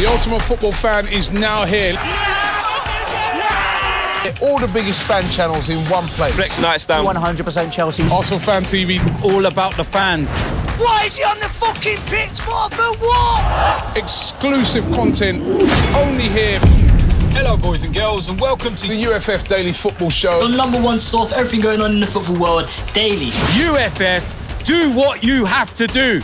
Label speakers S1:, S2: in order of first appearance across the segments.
S1: The ultimate football fan is now here. All the biggest fan channels in one place.
S2: Flex Nights down.
S3: 100% Chelsea.
S1: Arsenal Fan TV.
S2: All about the fans.
S3: Why is he on the fucking pitch for? For what?
S1: Exclusive content only here.
S2: Hello, boys and girls, and welcome to
S1: The UFF Daily Football Show.
S4: The #1 source, everything going on in the football world, daily.
S2: UFF. Do what you have to do.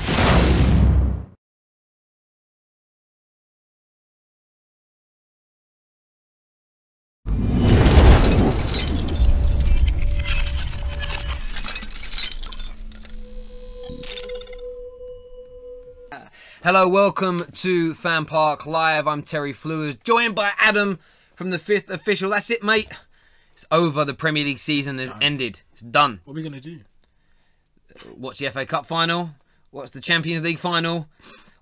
S5: Hello, welcome to FanPark Live. I'm Terry Flewers, joined by Adam from the Fifth Official. That's it, mate. It's over. The Premier League season has ended. It's done.
S6: What are we going to do?
S5: Watch the FA Cup final. Watch the Champions League final.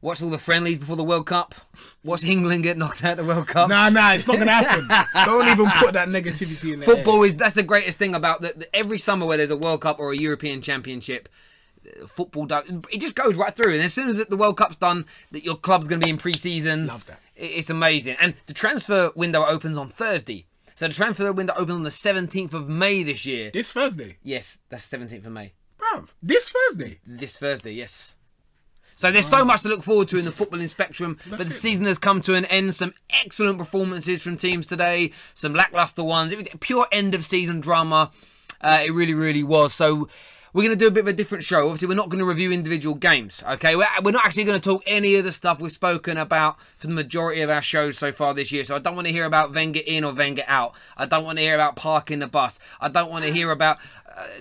S5: Watch all the friendlies before the World Cup. Watch England get knocked out of the World Cup.
S6: Nah, it's not going to happen. Don't even put that negativity in there.
S5: Football that's the greatest thing about every summer where there's a World Cup or a European Championship. Football it just goes right through, and as soon as the World Cup's done, that your club's going to be in pre-season.
S6: Love that.
S5: It's amazing. And the transfer window opens on Thursday, so the transfer window opens on the 17th of May this year.
S6: This Thursday?
S5: Yes, that's 17th of May.
S6: Bruv, this Thursday?
S5: This Thursday, yes. So there's so much to look forward to in the footballing spectrum, but the season has come to an end. Some excellent performances from teams today, some lackluster ones. It was pure end of season drama. It really, really was. So we're going to do a bit of a different show. Obviously, we're not going to review individual games, okay? We're not actually going to talk any of the stuff we've spoken about for the majority of our shows so far this year. So I don't want to hear about Wenger in or Wenger out. I don't want to hear about parking the bus. I don't want to hear about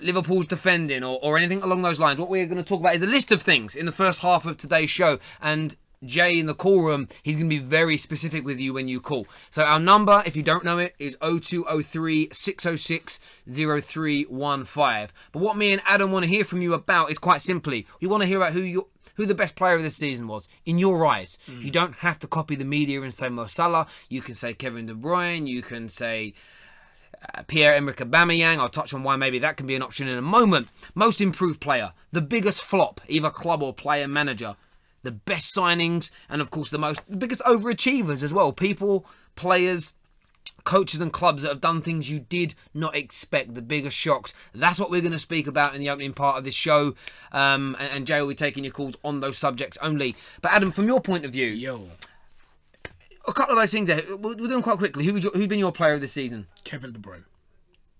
S5: Liverpool's defending or anything along those lines. What we're going to talk about is a list of things in the first half of today's show. And Jay in the call room, he's going to be very specific with you when you call. So our number, if you don't know it, is 0203 606 0315. But what me and Adam want to hear from you about is quite simply, we want to hear about who the best player of this season was, in your eyes. You don't have to copy the media and say Mo Salah. You can say Kevin De Bruyne. You can say Pierre-Emerick Aubameyang. I'll touch on why maybe that can be an option in a moment. Most improved player, the biggest flop, either club or player manager. The best signings, and of course the biggest overachievers as well. People, players, coaches and clubs that have done things you did not expect, the biggest shocks. That's what we're going to speak about in the opening part of this show. And Jay will be taking your calls on those subjects only. But Adam, from your point of view, a couple of those things there. We'll do them quite quickly. Who's been your player of the season?
S6: Kevin De Bruyne.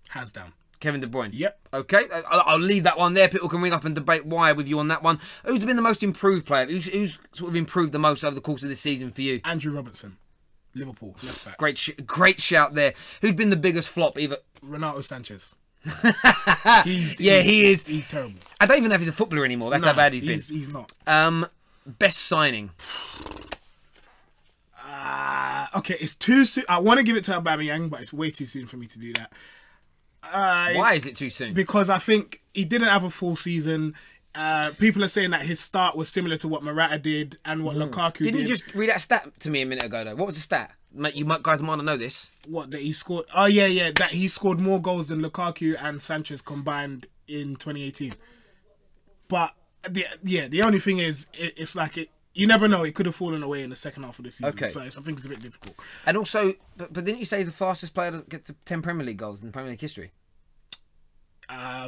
S6: Hands down.
S5: Kevin De Bruyne.
S6: Yep.
S5: Okay, I'll leave that one there. People can ring up and debate why with you on that one. Who's been the most improved player? Who's sort of improved the most over the course of this season for you?
S6: Andrew Robertson, Liverpool, left back.
S5: Great shout there. Who's been the biggest flop? Either
S6: Renato Sanchez.
S5: he is.
S6: He's terrible.
S5: I don't even know if he's a footballer anymore. That's how bad he's been.
S6: He's not.
S5: Best signing.
S6: Okay, it's too soon. I want to give it to Aubameyang, but it's way too soon for me to do that.
S5: Why is it too soon?
S6: Because I think he didn't have a full season. People are saying that his start was similar to what Morata did and what Lukaku did.
S5: Didn't you just read that stat to me a minute ago, though? What was the stat? You guys might not know this.
S6: What, that he scored? Oh, yeah. That he scored more goals than Lukaku and Sanchez combined in 2018. But, the only thing is, it's like you never know. It could have fallen away in the second half of the season.
S5: Okay.
S6: So I think it's a bit difficult.
S5: And also, but didn't you say he's the fastest player to get to 10 Premier League goals in Premier League history?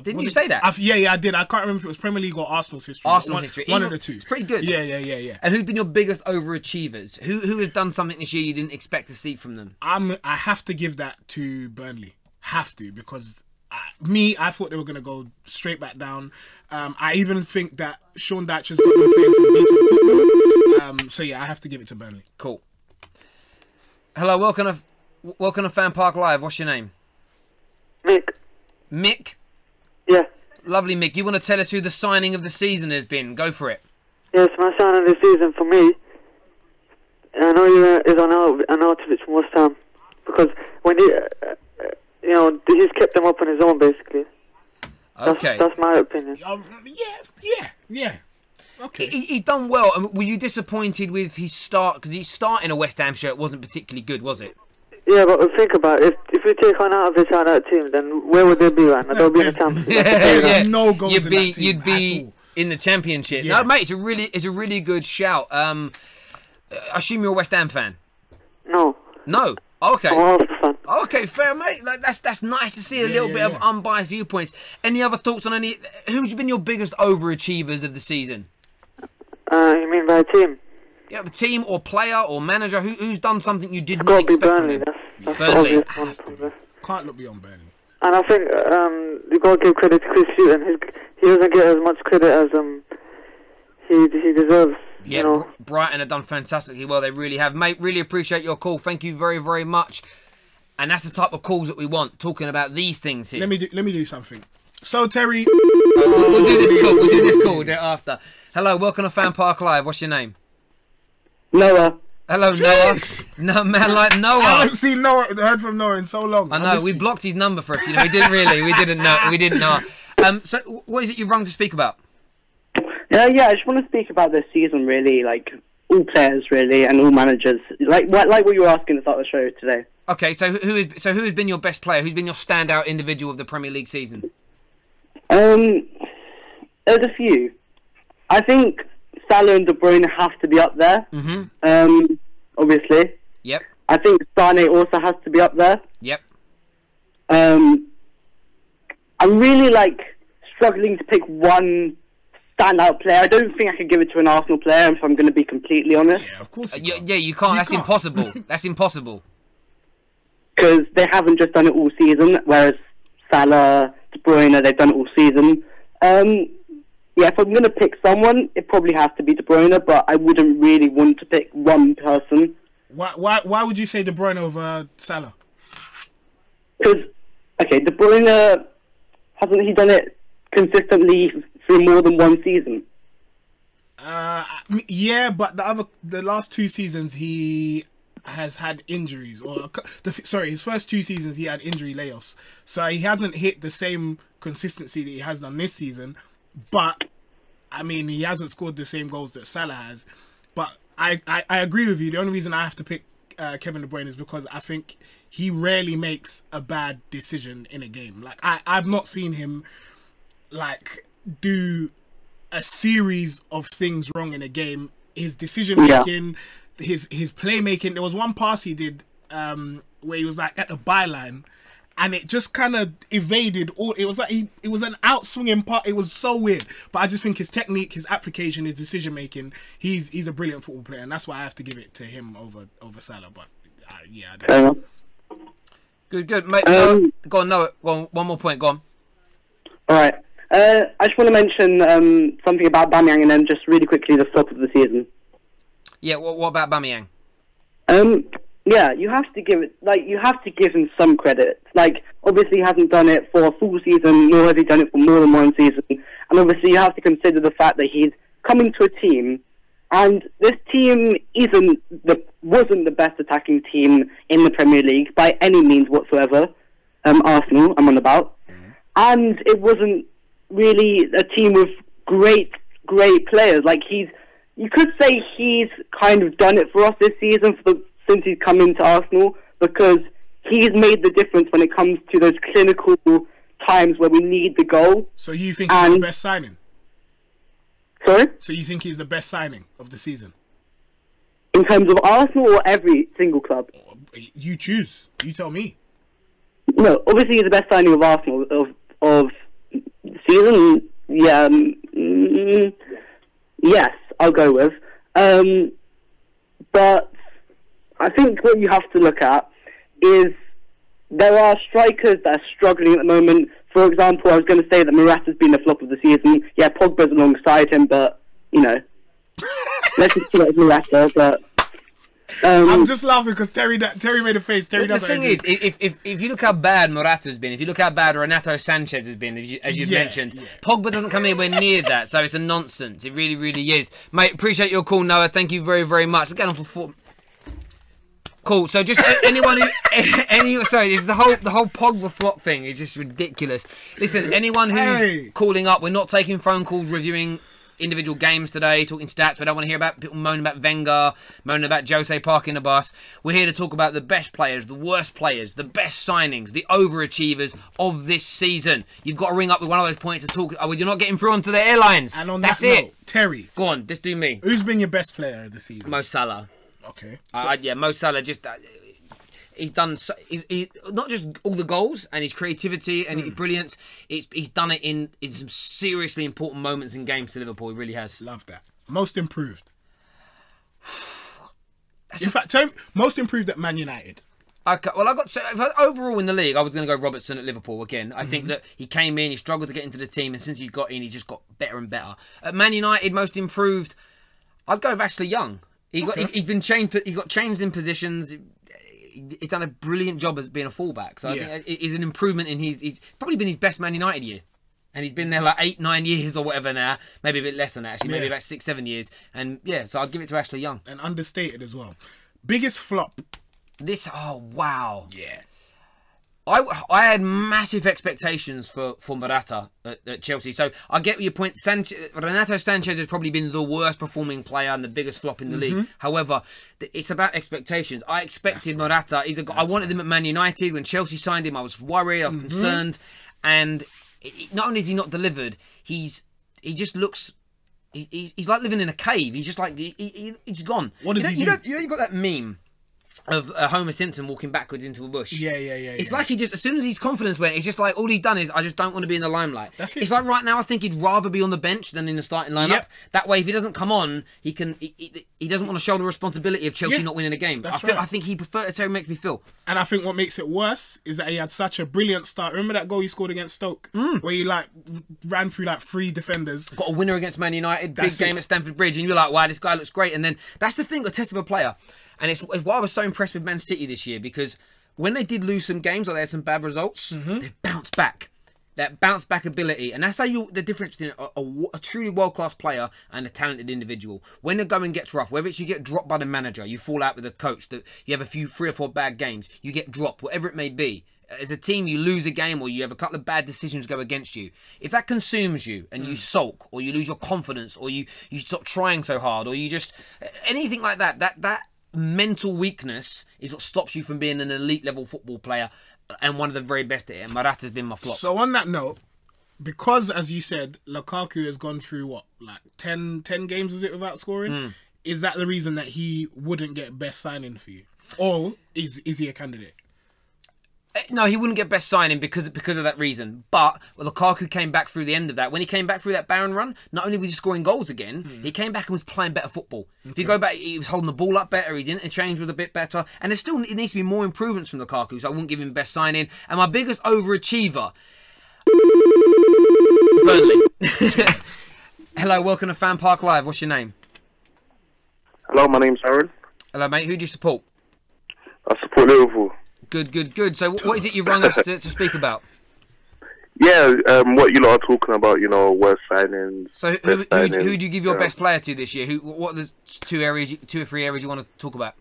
S5: Didn't you say that?
S6: Yeah, I did. I can't remember if it was Premier League or Arsenal's history.
S5: History.
S6: One of the two.
S5: It's pretty good.
S6: Yeah.
S5: And who's been your biggest overachievers? Who has done something this year you didn't expect to see from them?
S6: I have to give that to Burnley. Have to, because I thought they were going to go straight back down. I even think that Sean Dyche has got them playing some decent football. So yeah, I have to give it to Burnley.
S5: Cool. Hello, welcome to FanPark Live. What's your name?
S7: Mick.
S5: Mick?
S7: Yeah.
S5: Lovely, Mick. You want to tell us who the signing of the season has been? Go for it.
S7: Yes, my signing of the season for me, I know you is Arnautovic from West Ham, because when he's kept them up on his own basically.
S5: Okay.
S7: That's my opinion.
S6: Yeah. Okay.
S5: He's done well. I mean, were you disappointed with his start? Because his start in a West Ham shirt wasn't particularly good, was it?
S7: Yeah, but think about it. If you take Arnautovic out of that team, then where would they be right now? They'll be in the Champions League.
S6: There's no goals
S5: you'd
S6: in
S5: be,
S6: that team
S5: You'd be
S6: at all.
S5: in the Championship.
S6: Yeah.
S5: No, mate, it's a really good shout. I assume you're a West Ham fan.
S7: No.
S5: No. Okay.
S7: I'm an Arsenal fan.
S5: Okay, fair, mate. Like that's nice to see a little bit of unbiased viewpoints. Any other thoughts on any? Who's been your biggest overachievers of the season?
S7: You mean by a team?
S5: Yeah, the team or player or manager who's done something you did
S7: It's
S5: not
S7: got to be
S5: expect from
S7: Burnley.
S5: him.
S7: That's
S5: Burnley.
S7: the obvious one.
S6: Can't look beyond Burnley.
S7: And I think you got to give credit to Chris Hughton. He doesn't get as much credit as he deserves.
S5: Yeah,
S7: You know?
S5: Brighton have done fantastically well. They really have. Mate, really appreciate your call. Thank you very, very much. And that's the type of calls that we want, talking about these things here.
S6: Let me do something. So Terry,
S5: We'll do this call. We'll do this call. We'll do it after. Hello, welcome to FanPark Live. What's your name?
S8: Noah.
S5: Hello,
S6: Jeez.
S5: Noah. No man like Noah.
S6: I haven't seen heard from Noah in so long.
S5: I know. We blocked his number for a few. We didn't really. We didn't know. We didn't know. So, what is it you've rung to speak about?
S8: Yeah, I just want to speak about this season, really, like all players, really, and all managers, like what you were asking at the start of the show today.
S5: Okay, so who has been your best player? Who's been your standout individual of the Premier League season?
S8: There's a few. I think Salah and De Bruyne have to be up there. Obviously.
S5: Yep.
S8: I think Sane also has to be up there.
S5: Yep.
S8: I'm really struggling to pick one standout player. I don't think I could give it to an Arsenal player, if I'm going to be completely honest.
S6: Yeah, of course.
S5: You can't. That's impossible. That's impossible.
S8: Because they haven't just done it all season, whereas Salah, De Bruyne, they've done it all season. If I'm going to pick someone, it probably has to be De Bruyne, but I wouldn't really want to pick one person.
S6: Why would you say De Bruyne over Salah?
S8: Because, De Bruyne, hasn't he done it consistently through more than one season?
S6: Yeah, but the last 2 seasons he has had injuries, his first 2 seasons he had injury layoffs, so he hasn't hit the same consistency that he has done this season. But I mean, he hasn't scored the same goals that Salah has. But I agree with you. The only reason I have to pick Kevin De Bruyne is because I think he rarely makes a bad decision in a game. Like I've not seen him do a series of things wrong in a game. His decision making, his playmaking. There was one pass he did where he was at the byline, and it just kind of evaded all. It was it was an outswinging part. It was so weird. But I just think his technique, his application, his decision making, he's a brilliant football player, and that's why I have to give it to him over Salah. But I don't know.
S5: Good, mate. Go on, Noah. Go on. One more point. Go on.
S8: All right. I just want to mention something about Aubameyang, and then just really quickly the flop of the season.
S5: Yeah. What about Aubameyang?
S8: Yeah, you have to give it. You have to give him some credit. Obviously, he hasn't done it for a full season, nor has he done it for more than one season. And obviously, you have to consider the fact that he's coming to a team, and this team wasn't the best attacking team in the Premier League by any means whatsoever. Arsenal, I'm on about, and it wasn't really a team with great players. You could say he's kind of done it for us this season since he's come into Arsenal, because he's made the difference when it comes to those clinical times where we need the goal.
S6: So you think he's the best signing?
S8: Sorry?
S6: So you think he's the best signing of the season?
S8: In terms of Arsenal or every single club?
S6: You choose. You tell me.
S8: No, obviously he's the best signing of Arsenal of the season. Yeah, yes, I'll go with. But I think what you have to look at is there are strikers that are struggling at the moment. For example, I was going to say that Morata's been the flop of the season. Yeah, Pogba's alongside him, but, let's just put it as Morata. But
S6: I'm just laughing because Terry made a face. Terry doesn't.
S5: The thing is, if you look how bad Morata's been, if you look how bad Renato Sanchez has been, as you've mentioned, Pogba doesn't come anywhere near that, so it's a nonsense. It really, really is. Mate, appreciate your call, Noah. Thank you very, very much. We're getting on for 4... Cool. So just anyone who, sorry, the whole Pogba flop thing is just ridiculous. Listen, anyone who's calling up, we're not taking phone calls, reviewing individual games today, talking stats. We don't want to hear about people moaning about Wenger, moaning about Jose parking the bus. We're here to talk about the best players, the worst players, the best signings, the overachievers of this season. You've got to ring up with one of those points to talk. You're not getting through onto the airlines.
S6: And on
S5: that's
S6: that
S5: it.
S6: Note, Terry,
S5: go on. Just do me.
S6: Who's been your best player of the season?
S5: Mo Salah.
S6: Okay.
S5: Yeah, Mo Salah just he's done. He's not just all the goals and his creativity and his brilliance. He's done it in some seriously important moments in games to Liverpool. He really has.
S6: Love that. Most improved. In fact, tell me, most improved at Man United.
S5: Okay, well, overall in the league, I was going to go Robertson at Liverpool again. I think that he came in, he struggled to get into the team, and since he's got in, he's just got better and better. At Man United, most improved, I'd go with Ashley Young. He's been changed. He got changed in positions. He's done a brilliant job as being a fullback. So I think it's an improvement in he's probably been his best Man United year. And he's been there like 8-9 years or whatever now. Maybe a bit less than that, actually. Maybe about 6-7 years. And yeah, so I'd give it to Ashley Young.
S6: And understated as well. Biggest flop.
S5: Oh, wow.
S6: Yeah.
S5: I had massive expectations for Morata at Chelsea. So I get your point. Renato Sanchez has probably been the worst performing player and the biggest flop in the league. However, it's about expectations. I expected Morata. I wanted him at Man United. When Chelsea signed him, I was worried. I was concerned. And not only is he not delivered, he just looks... He's like living in a cave. He's just like... He's gone.
S6: What does he do?
S5: You got that meme of Homer Simpson walking backwards into a bush.
S6: Yeah.
S5: It's like he just, as soon as his confidence went, it's just like all he's done is, I just don't want to be in the limelight.
S6: That's it.
S5: It's like right now, I think he'd rather be on the bench than in the starting lineup.
S6: Yep.
S5: That way, if he doesn't come on, he doesn't want to shoulder the responsibility of Chelsea not winning a game. I think he preferred it to make me feel.
S6: And I think what makes it worse is that he had such a brilliant start. Remember that goal he scored against Stoke, where he ran through 3 defenders.
S5: Got a winner against Man United, big game at Stamford Bridge, and you're like, wow, this guy looks great. And then that's the thing, a test of a player. And it's why I was so impressed with Man City this year, because when they did lose some games or they had some bad results, they bounced back. That bounce back ability. And that's how the difference between a truly world-class player and a talented individual. When the going gets rough, whether it's you get dropped by the manager, you fall out with the coach, that you have 3 or 4 bad games, you get dropped, whatever it may be. As a team, you lose a game or you have a couple of bad decisions go against you. If that consumes you and you sulk or you lose your confidence or you stop trying so hard or you just... Anything like that mental weakness is what stops you from being an elite level football player and one of the very best at it. And Morata's been my flop.
S6: So on that note, because as you said, Lukaku has gone through 10 games, is it, without scoring? Is that the reason that he wouldn't get best signing for you? Or is he a candidate?
S5: No, he wouldn't get best signing because of that reason. But Lukaku came back through the end of that. When he came back through that Bayern run, not only was he scoring goals again, he came back and was playing better football. Okay. If you go back, he was holding the ball up better, his interchange was a bit better. And it needs to be more improvements from Lukaku, so I wouldn't give him best signing. And my biggest overachiever, Burnley. Hello, welcome to FanPark Live. What's your name?
S9: Hello, my name's Aaron.
S5: Hello, mate. Who do you support?
S9: I support Liverpool.
S5: Good. So what is it you've rung us to speak about?
S9: Yeah, what you lot are talking about, worst signings.
S5: So who do you give your best player to this year? What are the 2 or 3 areas you want to talk about?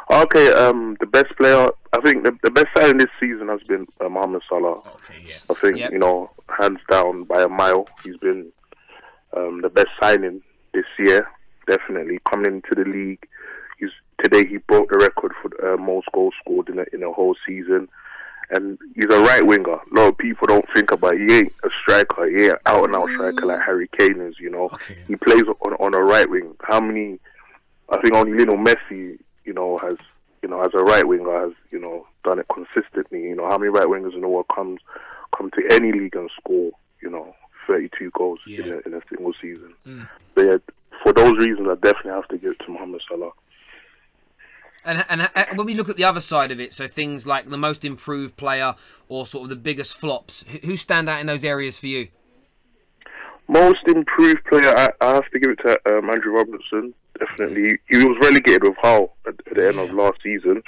S9: Okay, the best player, I think the best signing this season has been Mohamed Salah. Okay, yes. I think, hands down by a mile, he's been the best signing this year, definitely. Coming into the league, today he broke the record for most goals scored in a whole season. And he's a right winger. A lot of people don't think about it. He ain't a striker. He ain't out and out striker like Harry Kane is, Okay. He plays on a right wing. I think only Lionel Messi, has as a right winger has, done it consistently. How many right wingers in the world come to any league and score, 32 goals in a single season. But yeah, for those reasons, I definitely have to give it to Mohamed Salah.
S5: And when we look at the other side of it, so things like the most improved player or sort of the biggest flops, who stand out in those areas for you?
S9: Most improved player, I have to give it to Andrew Robertson, definitely. He was relegated with Hull at the end of last season.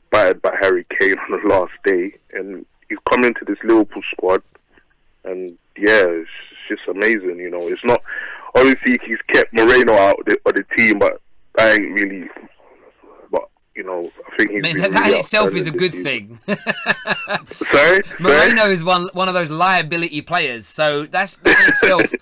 S9: Battered by Harry Kane on the last day. And he's come into this Liverpool squad. And yeah, it's just amazing, It's not... Obviously, he's kept Moreno out of the team, but I ain't really... I think he's
S5: that in itself is a good thing.
S9: Sorry?
S5: Moreno is one of those liability players, so that in itself,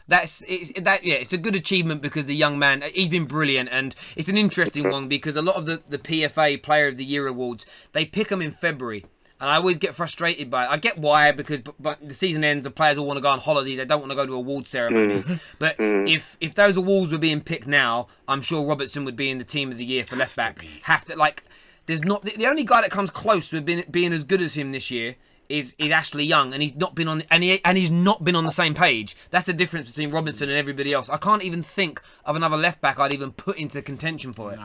S5: it's a good achievement because the young man, he's been brilliant, and it's an interesting one because a lot of the PFA Player of the Year awards, they pick them in February. And I always get frustrated by it. I get why, because but the season ends, the players all want to go on holiday. They don't want to go to award ceremonies. But if those awards were being picked now, I'm sure Robertson would be in the team of the year for left back. There's not the only guy that comes close to being as good as him this year is Ashley Young, and he's not been on he's not been on the same page. That's the difference between Robinson and everybody else. I can't even think of another left back I'd even put into contention for it.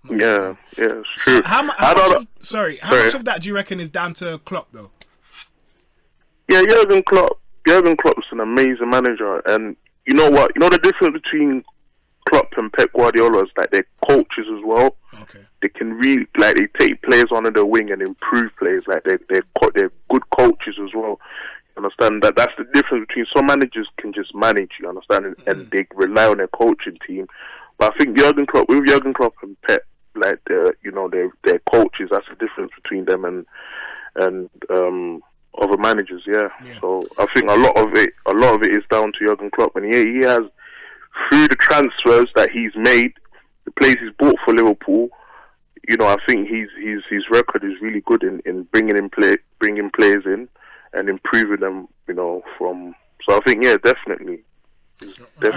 S9: Yeah, it's true.
S6: How much of that do you reckon is down to Klopp, though?
S9: Yeah, Jurgen Klopp's an amazing manager, and you know what? You know the difference between Klopp and Pep Guardiola is like they're coaches as well.
S6: Okay.
S9: They can really they take players under their wing and improve players. Like they're good coaches as well. You understand that? That's the difference between some managers can just manage. You understand, and they rely on their coaching team. But I think Jurgen Klopp and Pep, like they're coaches. That's the difference between them and other managers. Yeah. So I think a lot of it is down to Jurgen Klopp, and he has, through the transfers that he's made, the players he's bought for Liverpool. You know, I think his record is really good in bringing players in and improving them. You know, so I think definitely.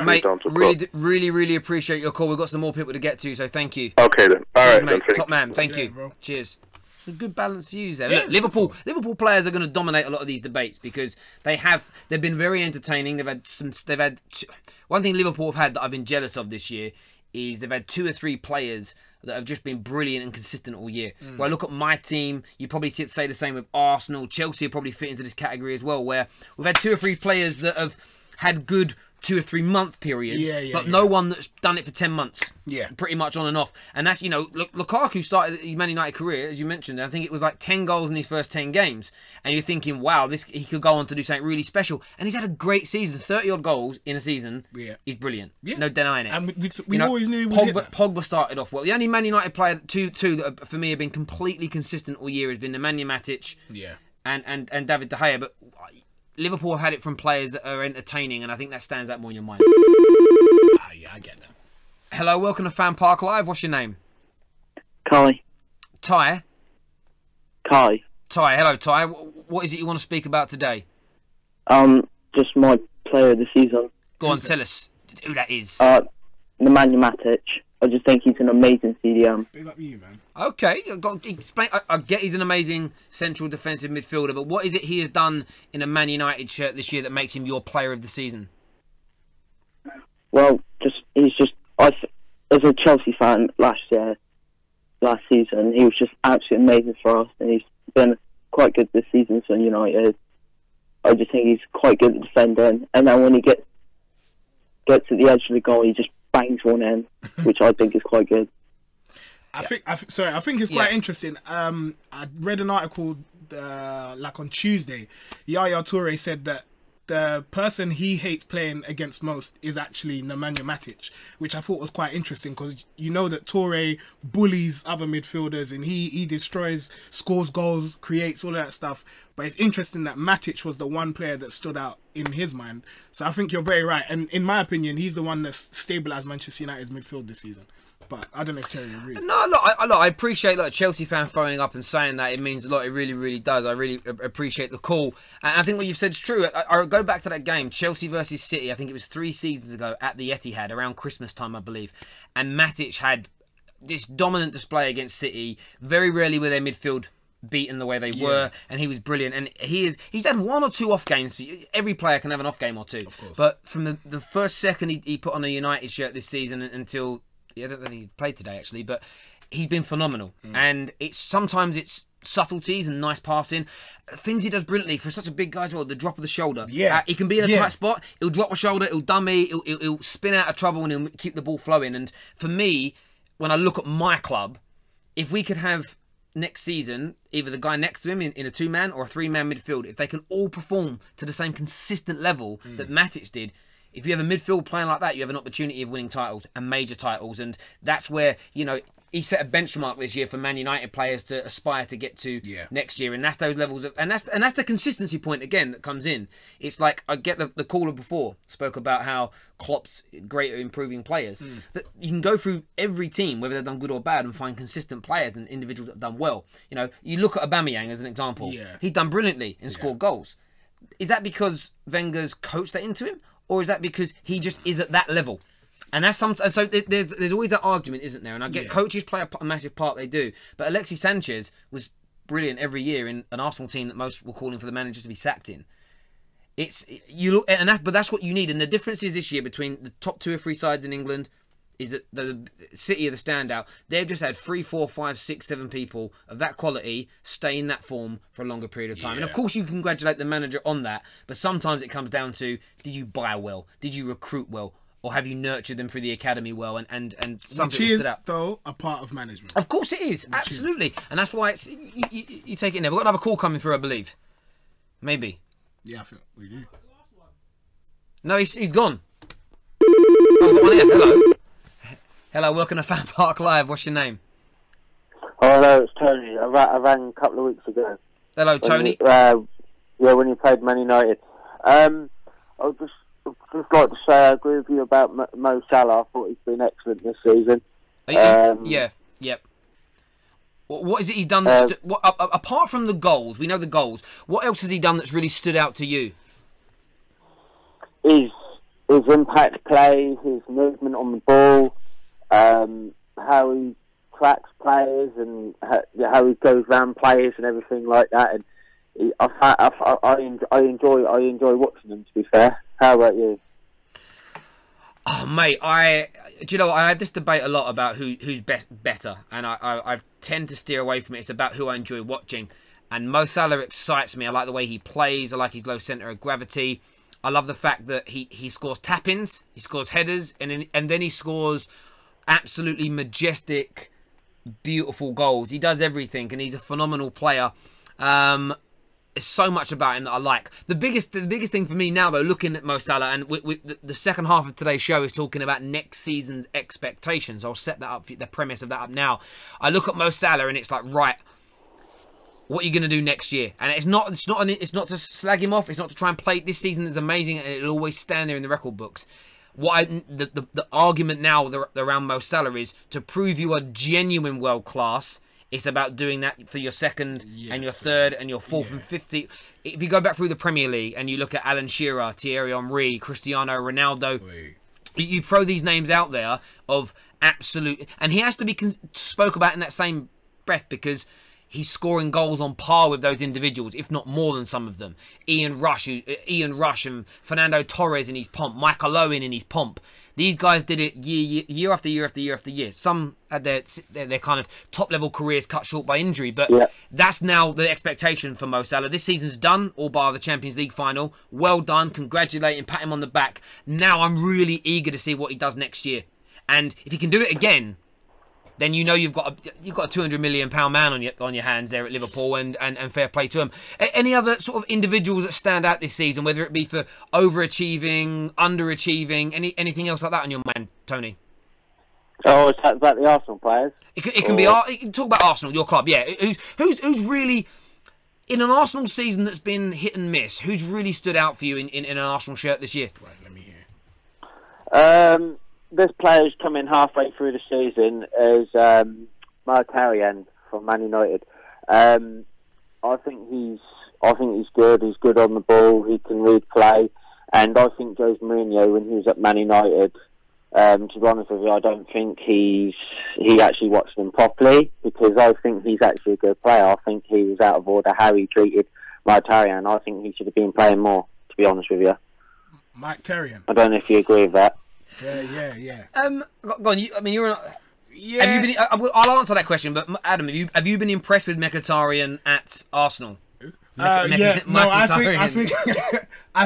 S5: Mate,
S9: down to
S5: really appreciate your call. We've got some more people to get to, so thank you.
S9: Okay then. All right,
S5: mate.
S9: then,
S5: Top man. Thank you. Bro. Cheers. It's a good balance to use there. Look, Liverpool players are going to dominate a lot of these debates because they've been very entertaining. One thing Liverpool have had that I've been jealous of this year is they've had 2 or 3 players that have just been brilliant and consistent all year. When I look at my team, you probably say the same with Arsenal. Chelsea probably fit into this category as well, where we've had 2 or 3 players that have had good 2 or 3 month periods, but no one that's done it for 10 months. Yeah, pretty much on and off. And that's, Lukaku started his Man United career, as you mentioned. I think it was like 10 goals in his first 10 games, and you're thinking, wow, he could go on to do something really special. And he's had a great season, 30 odd goals in a season. Yeah, he's brilliant. Yeah. No denying it.
S6: And we always knew he would hit that.
S5: Pogba started off well. The only Man United player two that for me have been completely consistent all year has been Nemanja Matic. Yeah, and David De Gea, but Liverpool have had it from players that are entertaining, and I think that stands out more in your mind.
S6: Yeah, I get that.
S5: Hello, welcome to FanPark Live. What's your name?
S8: Kai.
S5: Ty?
S8: Kai.
S5: Ty, hello Ty. What is it you want to speak about today?
S8: Just my player of the season.
S5: Go on, tell us who that is.
S8: Nemanja Matic. I just think he's an amazing CDM.
S6: Big up you, man.
S5: Okay, I get he's an amazing central defensive midfielder, but what is it he has done in a Man United shirt this year that makes him your player of the season?
S8: Well, as a Chelsea fan last season, he was just absolutely amazing for us, and he's been quite good this season for United. I just think he's quite good at defending, and then when he gets to the edge of the goal, he just bangs one in, which I think is quite good.
S6: I think it's quite interesting. I read an article on Tuesday. Yaya Toure said that the person he hates playing against most is actually Nemanja Matic, which I thought was quite interesting because you know that Toure bullies other midfielders and he destroys, scores goals, creates all of that stuff. But it's interesting that Matic was the one player that stood out in his mind. So I think you're very right. And in my opinion, he's the one that's stabilised Manchester United's midfield this season. But I don't know if Terry agrees.
S5: No, look, I appreciate a Chelsea fan phoning up and saying that. It means a lot. It really does. I really appreciate the call. And I think what you've said is true. I go back to that game, Chelsea versus City. I think it was 3 seasons ago at the Etihad, around Christmas time, I believe. And Matic had this dominant display against City. Very rarely were their midfield beaten the way they were, and he was brilliant. And he's had 1 or 2 off games. Every player can have an off game or 2. Of course. But from the first second he put on a United shirt this season until... I don't think he played today, actually, but he's been phenomenal. And sometimes it's subtleties and nice passing. Things he does brilliantly for such a big guy as well, the drop of the shoulder. Yeah. He can be in a tight spot, he'll drop a shoulder, he'll dummy, he'll spin out of trouble and he'll keep the ball flowing. And for me, when I look at my club, if we could have next season either the guy next to him in a 2-man or a 3-man midfield, if they can all perform to the same consistent level that Matic did, If you have a midfield playing like that, you have an opportunity of winning titles and major titles. And that's where, you know, he set a benchmark this year for Man United players to aspire to get to next year. And that's those levels of, and that's the consistency point again that comes in. It's like, I get the caller before spoke about how Klopp's great at improving players. That you can go through every team, whether they've done good or bad, and find consistent players and individuals that have done well. You know, you look at Aubameyang as an example. He's done brilliantly and scored goals. Is that because Wenger's coached that into him? Or is that because he just is at that level? And that's so there's always that argument, isn't there? And I get coaches play a massive part, they do. But Alexis Sanchez was brilliant every year in an Arsenal team that most were calling for the managers to be sacked in. But that's what you need. And the difference is this year between the top 2 or 3 sides in England is that the City are the standout. They've just had 3, 4, 5, 6, 7 people of that quality stay in that form for a longer period of time. And of course you congratulate the manager on that, but sometimes it comes down to, did you buy well? Did you recruit well? Or have you nurtured them through the academy well? And something
S6: Which is,
S5: stood out.
S6: though, a part of management.
S5: Of course it is. Absolutely. And that's why it's you take it in there. We've got another call coming through, I believe. Maybe.
S6: Yeah, I think we do.
S5: No, he's gone. Oh, got one here. Hello. Hello, welcome to FanPark Live. What's your name?
S10: Oh, hello, it's Tony. I rang a couple of weeks ago.
S5: Hello, Tony.
S10: When you played Man United. I would just like to say I agree with you about Mo Salah. I thought he's been excellent this season.
S5: Yep. What is it he's done? Apart from the goals, we know the goals. What else has he done that's really stood out to you?
S10: His impact play, his movement on the ball, how he tracks players and how he goes around players and everything like that. And I enjoy watching him. To be fair, how about you?
S5: Oh, mate, I had this debate a lot about who's better, and I tend to steer away from it. It's about who I enjoy watching, and Mo Salah excites me. I like the way he plays. I like his low centre of gravity. I love the fact that he scores tap-ins, he scores headers, and then he scores absolutely majestic, beautiful goals. He does everything, and he's a phenomenal player. There's so much about him that I like. The biggest thing for me now, though, looking at Mo Salah, and the second half of today's show is talking about next season's expectations. I'll set that up, the premise of that up now. I look at Mo Salah, and it's like, right, what are you going to do next year? And it's not to slag him off. It's not to try and play. This season is amazing, and it'll always stand there in the record books. The argument now around Mo Salah is to prove you are genuine world class. It's about doing that for your second and your third and your fourth and fifth. If you go back through the Premier League and you look at Alan Shearer, Thierry Henry, Cristiano Ronaldo, you throw these names out there of absolute, and he has to be spoke about in that same breath because he's scoring goals on par with those individuals, if not more than some of them. Ian Rush and Fernando Torres in his pomp, Michael Owen in his pomp. These guys did it year after year after year after year. Some had their kind of top-level careers cut short by injury, but that's now the expectation for Mo Salah. This season's done, all bar the Champions League final. Well done, congratulate him, pat him on the back. Now I'm really eager to see what he does next year. And if he can do it again, then you know you've got a £200 million man on your hands there at Liverpool, and fair play to him. Any other sort of individuals that stand out this season, whether it be for overachieving, underachieving, anything else like that on your mind, Tony?
S10: Oh, it's about the Arsenal players.
S5: It can be. You can talk about Arsenal, your club, yeah. Who's really in an Arsenal season that's been hit and miss? Who's really stood out for you in an Arsenal shirt this year?
S6: Right, let me hear.
S10: This player's coming halfway through the season is Mkhitaryan from Man United. I think he's good. He's good on the ball. He can read play, and I think Jose Mourinho, when he was at Man United, to be honest with you, I don't think he actually watched him properly, because I think he's actually a good player. I think he was out of order how he treated Mkhitaryan. I think he should have been playing more, to be honest with you.
S6: Mkhitaryan.
S10: I don't know if you agree with that.
S6: Yeah.
S5: Go on. You're not. Yeah. Have you been? I'll answer that question. But Adam, have you been impressed with Mkhitaryan at Arsenal?
S6: I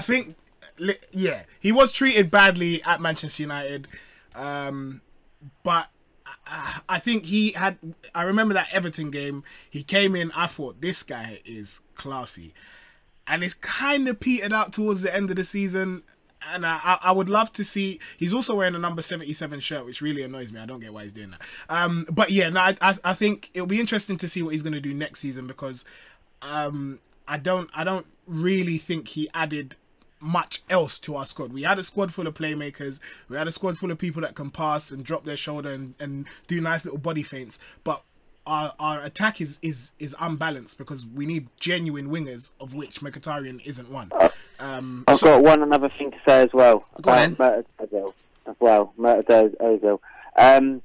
S6: think, he was treated badly at Manchester United, but I think he had. I remember that Everton game. He came in. I thought, this guy is classy, and it's kind of petered out towards the end of the season. And I would love to see. He's also wearing a number 77 shirt, which really annoys me. I don't get why he's doing that. But yeah, no, I think it'll be interesting to see what he's going to do next season, because I don't really think he added much else to our squad. We had a squad full of playmakers. We had a squad full of people that can pass and drop their shoulder and do nice little body feints. But our attack is unbalanced, because we need genuine wingers, of which Mkhitaryan isn't one.
S10: I've got one another thing to say as well.
S5: Go on.
S10: Murtad Ozil. I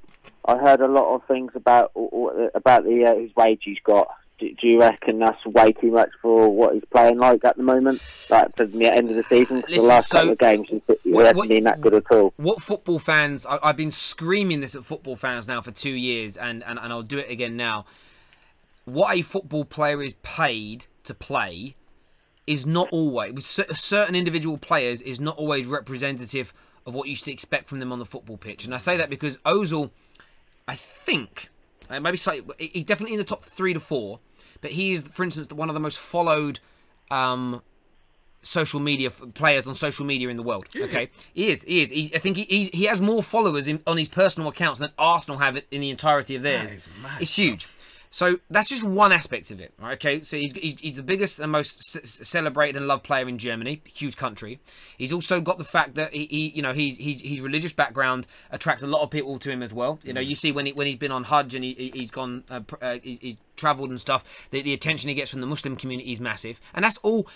S10: heard a lot of things about his wage he's got. Do you reckon that's way too much for what he's playing like at the moment? Like for the end of the season? Because the last couple of games he hasn't been that good at all.
S5: What football fans... I've been screaming this at football fans now for 2 years, and I'll do it again now. What a football player is paid to play is not always... With certain individual players is not always representative of what you should expect from them on the football pitch. And I say that because Ozil, I think... maybe slightly, he's definitely in the top 3 to 4, but he is, for instance, one of the most followed social media players on social media in the world. Okay, he is. I think he has more followers on his personal accounts than Arsenal have in the entirety of theirs. It's huge. So that's just one aspect of it. Right? Okay, so he's the biggest and most celebrated and loved player in Germany, huge country. He's also got the fact that his religious background attracts a lot of people to him as well. You know, you see when he's been on Hajj and he's gone, he's travelled and stuff. The attention he gets from the Muslim community is massive, and that's all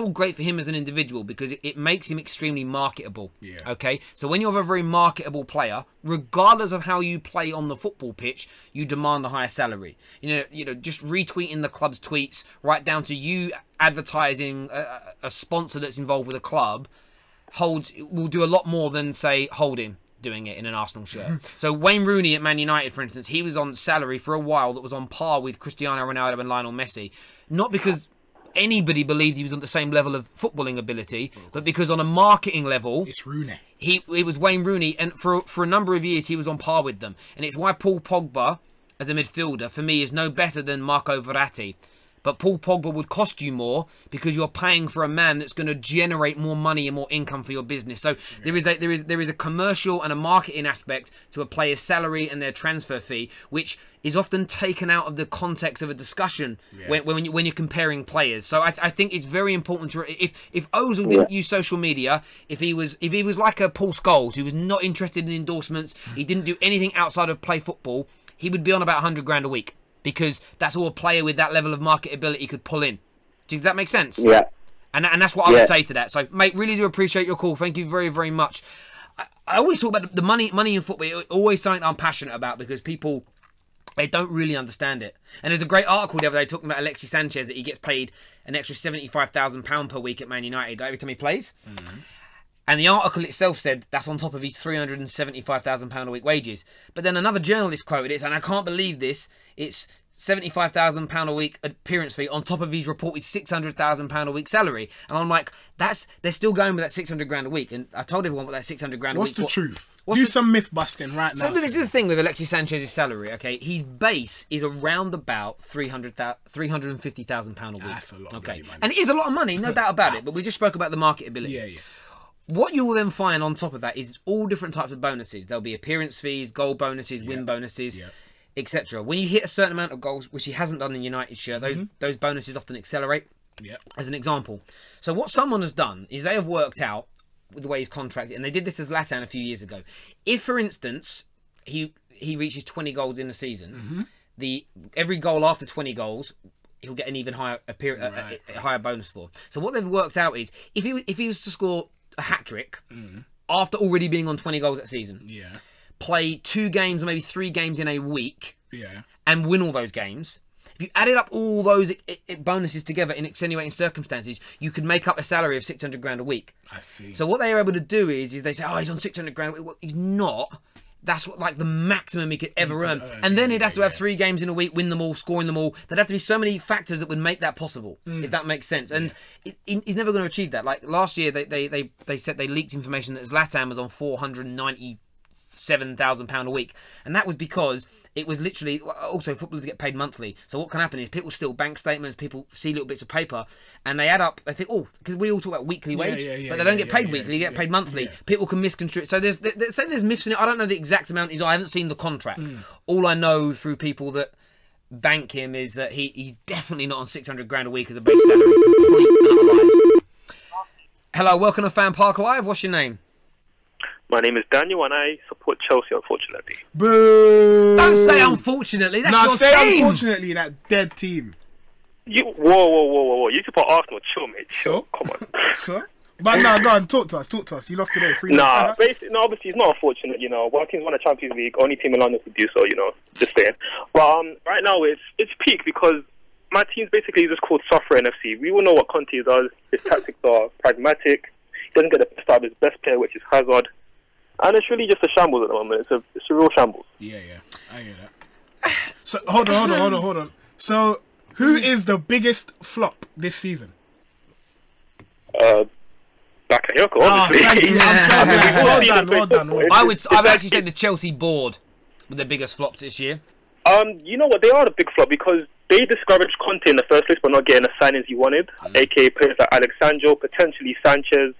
S5: great for him as an individual, because it makes him extremely marketable. Yeah. Okay, so when you have a very marketable player, regardless of how you play on the football pitch, you demand a higher salary. You know, just retweeting the club's tweets, right down to you advertising a sponsor that's involved with a club, will do a lot more than, say, Holding doing it in an Arsenal shirt. So Wayne Rooney at Man United, for instance, he was on salary for a while that was on par with Cristiano Ronaldo and Lionel Messi, not because anybody believed he was on the same level of footballing ability, but because on a marketing level,
S6: it's Rooney.
S5: It was Wayne Rooney, and for a number of years he was on par with them, and it's why Paul Pogba as a midfielder, for me, is no better than Marco Verratti. But Paul Pogba would cost you more because you're paying for a man that's going to generate more money and more income for your business. So there is a commercial and a marketing aspect to a player's salary and their transfer fee, which is often taken out of the context of a discussion when you're comparing players. So I think it's very important to, if Ozil didn't use social media, if he was like a Paul Scholes, who was not interested in endorsements, he didn't do anything outside of play football, he would be on about 100 grand a week, because that's all a player with that level of marketability could pull in. Does that make sense?
S10: Yeah.
S5: And that's what I would say to that. So, mate, really do appreciate your call. Thank you very, very much. I always talk about the money in football. It's always something I'm passionate about, because people, they don't really understand it. And there's a great article the other day talking about Alexis Sanchez, that he gets paid an extra £75,000 per week at Man United every time he plays. Mm-hmm. And the article itself said that's on top of his £375,000 a week wages. But then another journalist quoted it, and I can't believe this, it's £75,000 a week appearance fee on top of his reported £600,000 a week salary. And I'm like, they're still going with that 600 grand a week. And I told everyone what that 600 grand a week.
S6: What's the truth? Do some myth busting right now.
S5: So this is the thing with Alexis Sanchez's salary, okay? His base is around about £350,000 a week.
S6: That's a lot of money.
S5: And it is a lot of money, no doubt about it. But we just spoke about the marketability.
S6: Yeah.
S5: What you will then find on top of that is all different types of bonuses. There'll be appearance fees, goal bonuses, win bonuses, etc. When you hit a certain amount of goals, which he hasn't done in United shirt, those bonuses often accelerate. As an example. So what someone has done is they have worked out with the way he's contracted, and they did this as Zlatan a few years ago. If, for instance, he reaches 20 goals in the season, every goal after 20 goals, he'll get an even higher higher bonus for. So what they've worked out is if he was to score a hat-trick after already being on 20 goals that season, play 2 games or maybe 3 games in a week, and win all those games, if you added up all those bonuses together in extenuating circumstances, you could make up a salary of 600 grand a week.
S6: I see.
S5: So what they are able to do is they say, oh, he's on 600 grand a week. Well, he's not. That's what, like, the maximum he could ever earn. And then he'd have to have 3 games in a week, win them all, scoring them all. There'd have to be so many factors that would make that possible, if that makes sense. And he's never going to achieve that. Like, last year, they said they leaked information that Zlatan was on 497 £7,000 a week. And that was because it was literally, also footballers get paid monthly. So what can happen is people steal bank statements, people see little bits of paper, and they add up, they think, oh, because we all talk about weekly wage, but they don't get paid weekly, they get paid monthly. People can misconstrue it. So there's myths in it. I don't know the exact amount. I haven't seen the contract. All I know through people that bank him is that he's definitely not on 600 grand a week as a base salary. Complete and utter lies. Hello, welcome to FanPark Live. What's your name?
S11: My name is Daniel, and I support Chelsea, unfortunately.
S6: Boo!
S5: Don't say unfortunately. That's your
S6: say
S5: team.
S6: Unfortunately, that dead team.
S11: Whoa! You support Arsenal, chill, mate. Chill.
S6: So?
S11: Come on.
S6: So? But no, go on, talk to us. You lost today.
S11: Obviously it's not unfortunate, you know. One team's won a Champions League, only team in London to do so, you know. Just saying. But right now it's peak because my team's basically just called Suffer NFC. We all know what Conte does. His tactics are pragmatic. He doesn't get the best out of his best player, which is Hazard. And it's really just a shambles at the moment. It's a real shambles.
S6: Yeah, I hear that. So hold on. So who is the biggest flop this season?
S11: Bakayoko, obviously.
S6: Thank you. I'm so glad. Well done.
S5: I've actually said the Chelsea board were the biggest flops this year.
S11: You know what? They are the big flop because they discouraged Conte in the first place by not getting the signings he wanted, aka players like Alexandro, potentially Sanchez.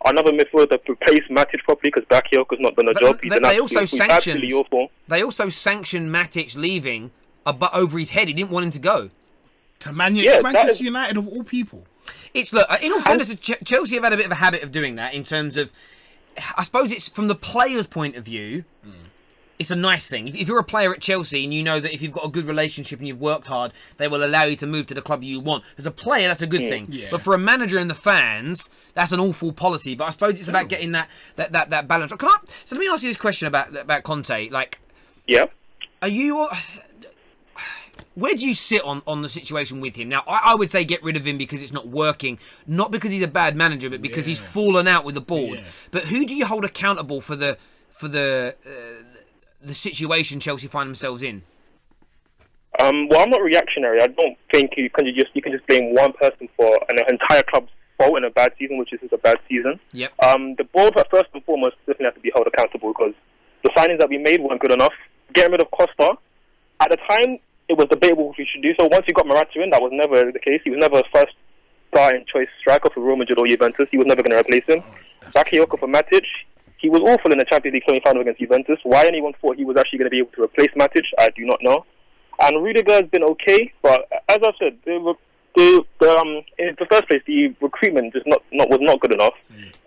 S11: Another midfielder to replace Matic properly because Bakayoko's not done a job.
S5: They also sanctioned Matic leaving over his head. He didn't want him to go.
S6: To Manchester United of all people.
S5: Look, in all fairness, Chelsea have had a bit of a habit of doing that in terms of, I suppose it's from the player's point of view, it's a nice thing. If you're a player at Chelsea and you know that if you've got a good relationship and you've worked hard, they will allow you to move to the club you want. As a player, that's a good thing. Yeah. But for a manager and the fans, that's an awful policy. But I suppose it's about getting that balance. So let me ask you this question about Conte. Are you? Where do you sit on the situation with him? Now, I would say get rid of him because it's not working. Not because he's a bad manager, but because he's fallen out with the board. Yeah. But who do you hold accountable for the situation Chelsea find themselves in?
S11: Well, I'm not reactionary. I don't think you can just blame one person for an entire club's fault in a bad season, which is just a bad season.
S5: Yep.
S11: The board, first and foremost, definitely have to be held accountable because the signings that we made weren't good enough. Getting rid of Costa, at the time, it was debatable if we should do so. Once you got Morata in, that was never the case. He was never a first starting choice striker for Real Madrid or Juventus. He was never going to replace him. Bakayoko for Matic. He was awful in the Champions League semi-final against Juventus. Why anyone thought he was actually going to be able to replace Matic, I do not know. And Rudiger has been okay, but as I said, in the first place, the recruitment was not good enough.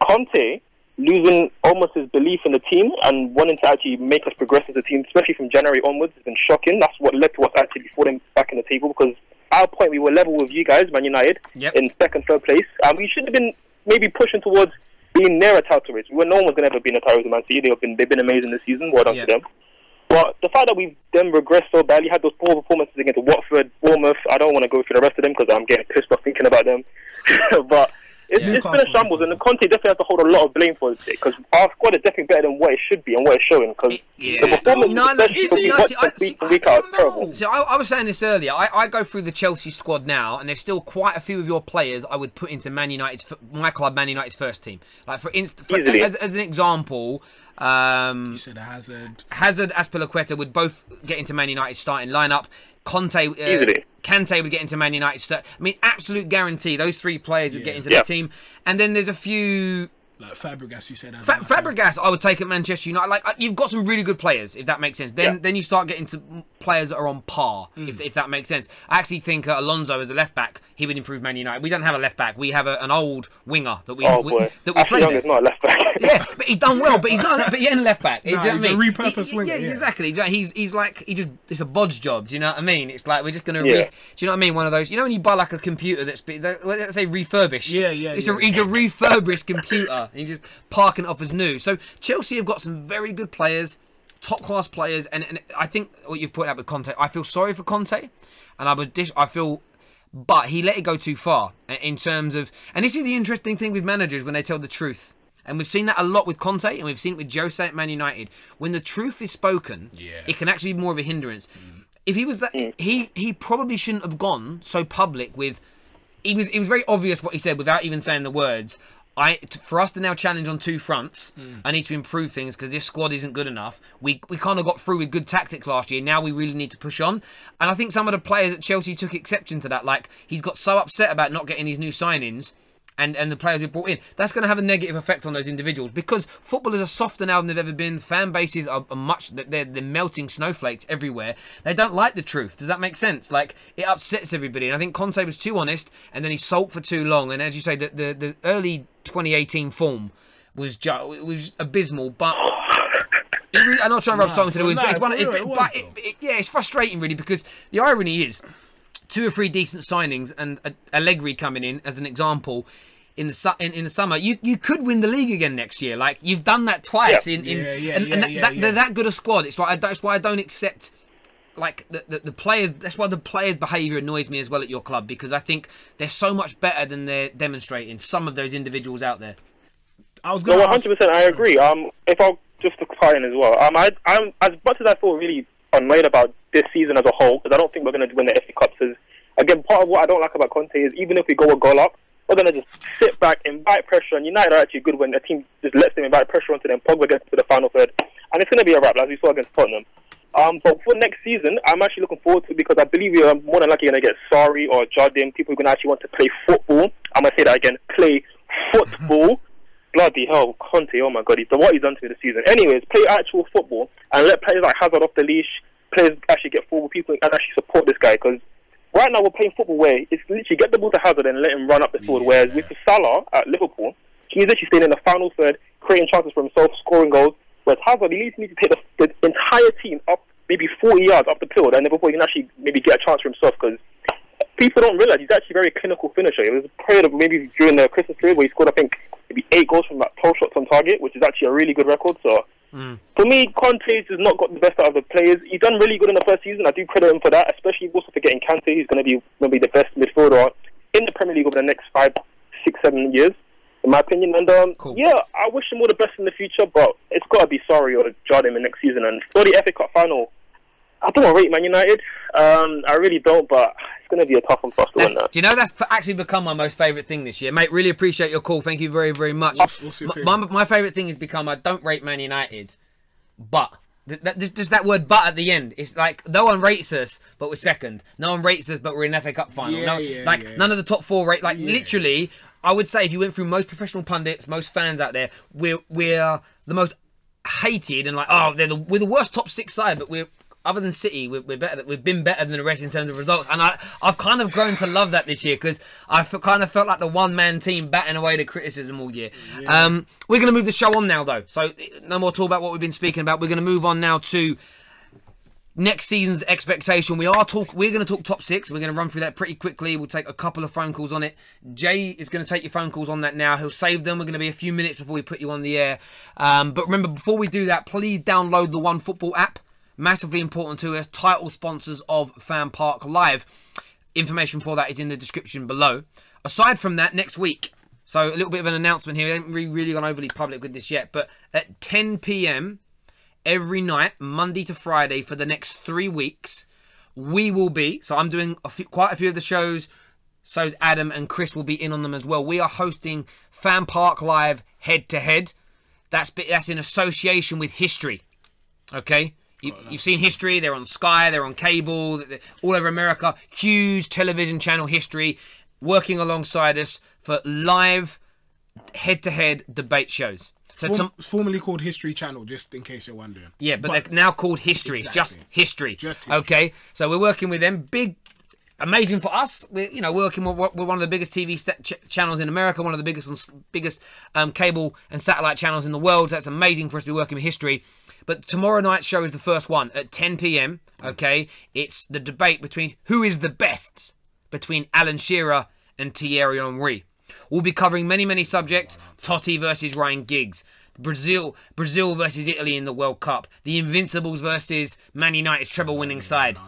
S11: Conte losing almost his belief in the team and wanting to actually make us progress as a team, especially from January onwards, has been shocking. That's what led to us actually falling back in the table because at our point we were level with you guys, Man United, in second, third place, and we should have been maybe pushing towards being near a title race. No one was going to ever be in a title race with Man City. They've been amazing this season. Well done to them. But the fact that we've then regressed so badly, had those poor performances against Watford, Bournemouth, I don't want to go through the rest of them because I'm getting pissed off thinking about them. But it's been a shambles, and the Conte definitely has to hold a lot of blame for it because our squad is definitely better than what it should be and what it's showing. Because the performance week out is terrible.
S5: So I was saying this earlier. I go through the Chelsea squad now, and there's still quite a few of your players I would put into my club, Man United's first team. Like for instance, as an example.
S6: You said Hazard,
S5: Azpilicueta would both get into Man United's starting lineup. Kante would get into Man United's. I mean, absolute guarantee. Those three players would get into the team. And then there's a few.
S6: Like Fabregas, you said.
S5: Fabregas, I would take at Manchester United. Like you've got some really good players, if that makes sense. Then you start getting to players that are on par, if that makes sense. I actually think Alonso as a left back, he would improve Man United. We don't have a left back. We have an old winger that we play.
S11: Young is not a left back.
S5: Yeah, but he's done well. But he's not. But he ain't a left back.
S6: He's a repurposed winger.
S5: Yeah, exactly. He's like it's a bodge job. Do you know what I mean? It's like we're just gonna. Do you know what I mean? One of those. You know when you buy like a computer that's let's say refurbished. He's a refurbished computer. He's just parking it off as new. So Chelsea have got some very good players, top class players, and I think what you put out with Conte, I feel sorry for Conte, and I feel, but he let it go too far in terms of, and this is the interesting thing with managers when they tell the truth. And we've seen that a lot with Conte, and we've seen it with Jose at Man United. When the truth is spoken, it can actually be more of a hindrance. If he was that, he probably shouldn't have gone so public with. It was very obvious what he said without even saying the words. For us to now challenge on two fronts, I need to improve things because this squad isn't good enough. We kind of got through with good tactics last year. Now we really need to push on. And I think some of the players at Chelsea took exception to that. Like, he's got so upset about not getting these new signings and the players we brought in. That's going to have a negative effect on those individuals because footballers are softer now than they've ever been. Fan bases are they're melting snowflakes everywhere. They don't like the truth. Does that make sense? Like, it upsets everybody. And I think Conte was too honest and then he sulked for too long. And as you say, the early 2018 form was abysmal, but I'm not trying to rub salt into the wound, but it's frustrating really because the irony is 2 or 3 decent signings and Allegri coming in as an example in the summer. You could win the league again next year. Like, you've done that twice. They're that good a squad. It's like that's why I don't accept like the players. That's why the players' behaviour annoys me as well at your club because I think they're so much better than they're demonstrating. Some of those individuals out there.
S11: No, 100%. I agree. If I'll just to tie in as well. I'm as much as I feel really annoyed about this season as a whole because I don't think we're going to win the FA Cups. Again, part of what I don't like about Conte is even if we go a goal up, we're going to just sit back, invite pressure, and United are actually good when a team just lets them invite pressure onto them. Pogba gets to the final third, and it's going to be a wrap, as we saw against Tottenham. But for next season, I'm actually looking forward to it because I believe we are more than likely going to get Sarri or Jardim, people who are going to actually want to play football. I'm going to say that again, play football. Bloody hell, Conte, oh my God, what he's done to me this season. Anyways, play actual football and let players like Hazard off the leash, players actually get forward, people and actually support this guy because right now we're playing football where it's literally get the ball to Hazard and let him run up the field. Whereas with Salah at Liverpool, he's actually staying in the final third, creating chances for himself, scoring goals. Whereas Hazard, he needs to take the entire team up maybe 40 yards up the field and before he can actually maybe get a chance for himself because people don't realise he's actually a very clinical finisher. It was a period of maybe during the Christmas period where he scored, I think, maybe 8 goals from like 12 shots on target, which is actually a really good record. So for me, Conte's has not got the best out of the players. He's done really good in the first season. I do credit him for that, especially also for getting Kante. He's going to be maybe the best midfielder in the Premier League over the next 5, 6, 7 years, in my opinion. And yeah, I wish him all the best in the future, but it's got to be Sarri or Jardim in next season. And for the FA Cup final, I don't rate Man United. I really don't, but it's going to be a tough one for us to win that.
S5: Do you know that's actually become my most favourite thing this year, mate? Really appreciate your call. Thank you very, very much. My favourite thing has become I don't rate Man United, but just that word "but" at the end. It's like no one rates us, but we're second. No one rates us, but we're in an FA Cup final. None of the top 4 rate. Like literally, I would say if you went through most professional pundits, most fans out there, we're the most hated and like we're the worst top 6 side, but we're. Other than City, we're better. We've been better than the rest in terms of results, and I've kind of grown to love that this year because I kind of felt like the one-man team batting away the criticism all year. Yeah. We're going to move the show on now, though, so no more talk about what we've been speaking about. We're going to move on now to next season's expectation. We're going to talk top 6. We're going to run through that pretty quickly. We'll take a couple of phone calls on it. Jay is going to take your phone calls on that now. He'll save them. We're going to be a few minutes before we put you on the air. But remember, before we do that, please download the OneFootball app. Massively important to us. Title sponsors of FanPark Live. Information for that is in the description below. Aside from that, next week, so a little bit of an announcement here. We haven't really gone overly public with this yet, but at 10 p.m. every night, Monday to Friday, for the next 3 weeks, we will be, so I'm doing quite a few of the shows, so Adam and Chris will be in on them as well. We are hosting FanPark Live head-to-head. That's in association with History, okay? You've seen History. They're on Sky. They're on cable. They're all over America. Huge television channel, History, working alongside us for live head-to-head debate shows. So
S6: formerly called History Channel, just in case you're wondering.
S5: Yeah, but they're now called History. Exactly. It's just History. Okay, so we're working with them. Amazing for us. We're working with one of the biggest TV channels in America, one of the biggest cable and satellite channels in the world. So that's amazing for us to be working with History. But tomorrow night's show is the first one at 10 p.m. Okay, it's the debate between who is the best between Alan Shearer and Thierry Henry. We'll be covering many subjects. Totti versus Ryan Giggs. Brazil versus Italy in the World Cup. The Invincibles versus Man United's treble-winning side.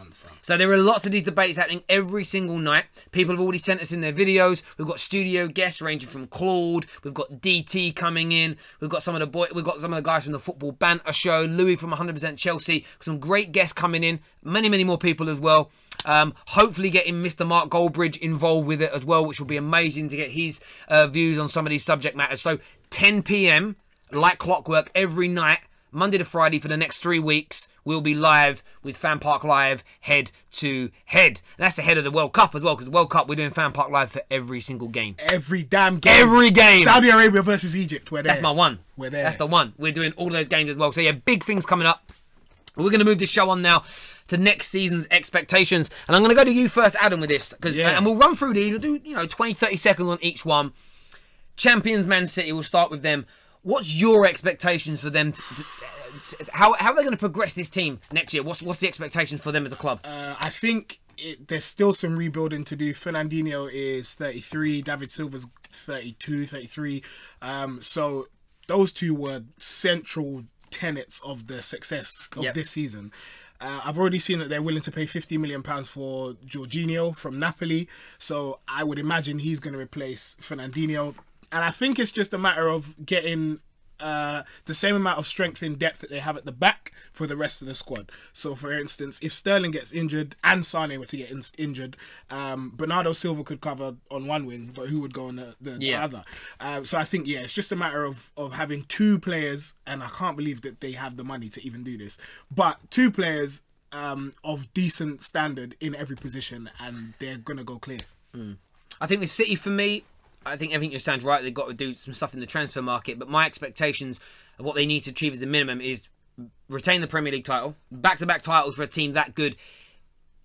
S5: So there are lots of these debates happening every single night. People have already sent us in their videos. We've got studio guests ranging from Claude. We've got DT coming in. We've got some of the guys from the Football Banter Show. Louis from 100% Chelsea. Some great guests coming in. Many more people as well. Hopefully getting Mr. Mark Goldbridge involved with it as well, which will be amazing to get his views on some of these subject matters. So 10 p.m, like clockwork, every night, Monday to Friday for the next 3 weeks, we'll be live with FanPark Live head to head. And that's ahead of the World Cup as well, because the World Cup, we're doing FanPark Live for every single game.
S6: Every damn game.
S5: Every game.
S6: Saudi Arabia versus Egypt, we're there.
S5: That's my one.
S6: We're there.
S5: That's the one. We're doing all those games as well. So yeah, big things coming up. We're going to move this show on now to next season's expectations. And I'm going to go to you first, Adam, with this. And we'll run through these. We'll do 20, 30 seconds on each one. Champions Man City, we'll start with them. What's your expectations for them? How are they going to progress this team next year? What's the expectations for them as a club?
S6: I think there's still some rebuilding to do. Fernandinho is 33. David Silva's 32, 33. So those two were central tenets of the success of this season. I've already seen that they're willing to pay £50 million for Jorginho from Napoli. So I would imagine he's going to replace Fernandinho. And I think it's just a matter of getting the same amount of strength in depth that they have at the back for the rest of the squad. So, for instance, if Sterling gets injured and Sane were to get injured, Bernardo Silva could cover on one wing, but who would go on the other? So I think, it's just a matter of having two players, and I can't believe that they have the money to even do this, but two players of decent standard in every position, and they're going to go clear.
S5: I think with City, for me, I think everything just sounds right. They've got to do some stuff in the transfer market, but my expectations of what they need to achieve as a minimum is retain the Premier League title. Back-to-back titles for a team that good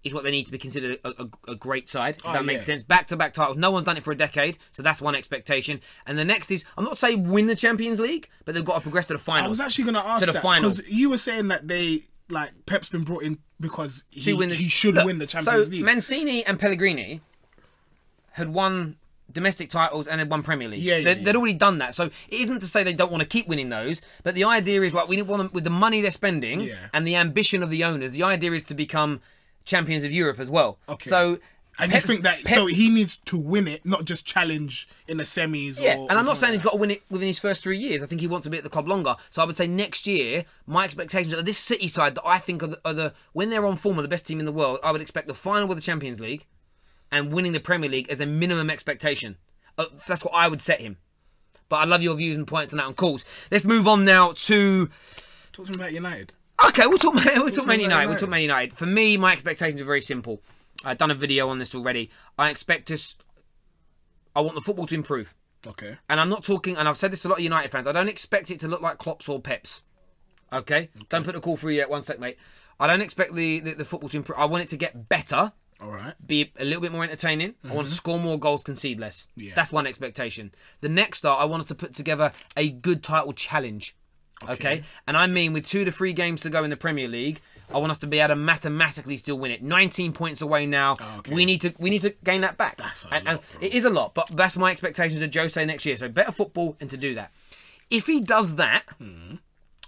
S5: is what they need to be considered a great side, if that makes sense. Back-to-back titles. No one's done it for a decade, so that's one expectation. And the next is, I'm not saying win the Champions League, but they've got to progress to the final.
S6: I was actually going to ask that, because you were saying that Pep's been brought in because he should win the Champions League.
S5: So Mancini and Pellegrini had won domestic titles and had won Premier League. They'd already done that. So it isn't to say they don't want to keep winning those, but the idea is, we want them, with the money they're spending and the ambition of the owners, the idea is to become champions of Europe as well.
S6: Okay.
S5: So,
S6: and you think that so he needs to win it, not just challenge in the semis?
S5: And I'm not saying he's got to win it within his first 3 years. I think he wants to be at the club longer. So I would say next year, my expectations of this City side that I think are when they're on form, are the best team in the world. I would expect the final of the Champions League and winning the Premier League as a minimum expectation. That's what I would set him. But I love your views and points on that, on calls. Let's move on now to...
S6: Talk to me about United.
S5: Okay, we'll talk Man United. We'll talk Man United. For me, my expectations are very simple. I've done a video on this already. I want the football to improve.
S6: Okay.
S5: And I'm not talking, and I've said this to a lot of United fans, I don't expect it to look like Klopp's or Pep's. Okay? Don't put the call through yet. One sec, mate. I don't expect the football to improve. I want it to get better.
S6: All right.
S5: Be a little bit more entertaining. I want to score more goals, concede less. That's one expectation. The next I want us to put together a good title challenge. Okay? And I mean, with 2 to 3 games to go in the Premier League, I want us to be able to mathematically still win it. 19 points away now. We need to gain that back.
S6: That's
S5: and it is a lot, but that's my expectations of Jose next year. So better football, and to do that. If he does that,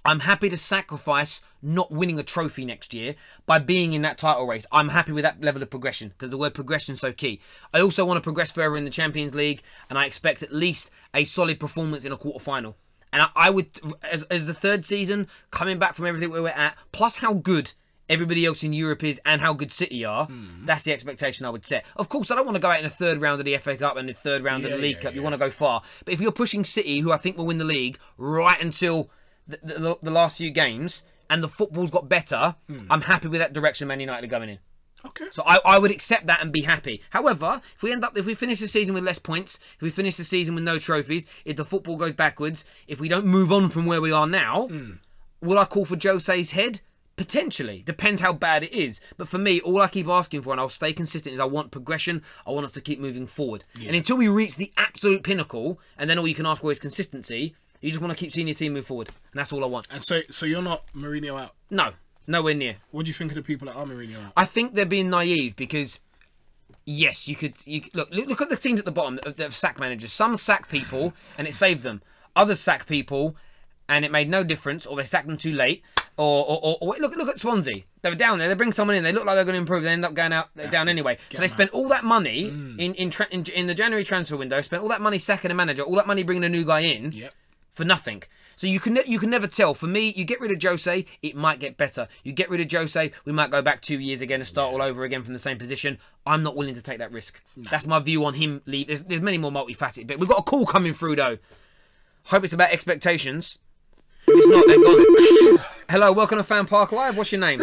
S5: I'm happy to sacrifice not winning a trophy next year by being in that title race. I'm happy with that level of progression, because the word progression is so key. I also want to progress further in the Champions League, and I expect at least a solid performance in a quarter-final. And I would, as the third season, coming back from everything we were at, plus how good everybody else in Europe is and how good City are, that's the expectation I would set. Of course, I don't want to go out in the third round of the FA Cup and the third round of the League Cup. You want to go far. But if you're pushing City, who I think will win the league, right until the last few games, and the football's got better, I'm happy with that direction Man United are going in.
S6: Okay.
S5: So I would accept that and be happy. However, if we finish the season with less points, if we finish the season with no trophies, if the football goes backwards, if we don't move on from where we are now, will I call for Jose's head? Potentially. Depends how bad it is. But for me, all I keep asking for, and I'll stay consistent, is I want progression. I want us to keep moving forward. And until we reach the absolute pinnacle, and then all you can ask for is consistency, you just want to keep seeing your team move forward. And that's all I want.
S6: And so you're not Mourinho out?
S5: No. Nowhere near.
S6: What do you think of the people that are Mourinho out?
S5: I think they're being naive, because yes, you could look at the teams at the bottom that have sacked managers. Some sack people and it saved them. Others sack people and it made no difference, or they sacked them too late. Or look at Swansea. They were down there. They bring someone in. They look like they're going to improve. They end up going out down anyway. So they spent all that money in the January transfer window. Spent all that money sacking a manager. All that money bringing a new guy in for nothing. So you can never tell. For me, you get rid of Jose, it might get better. You get rid of Jose, we might go back 2 years again and start all over again from the same position. I'm not willing to take that risk. No. That's my view on him leave. There's many more multifaceted, but we've got a call coming through though. Hope it's about expectations. If it's not, they're gone. Hello, welcome to FanPark Live. What's your name?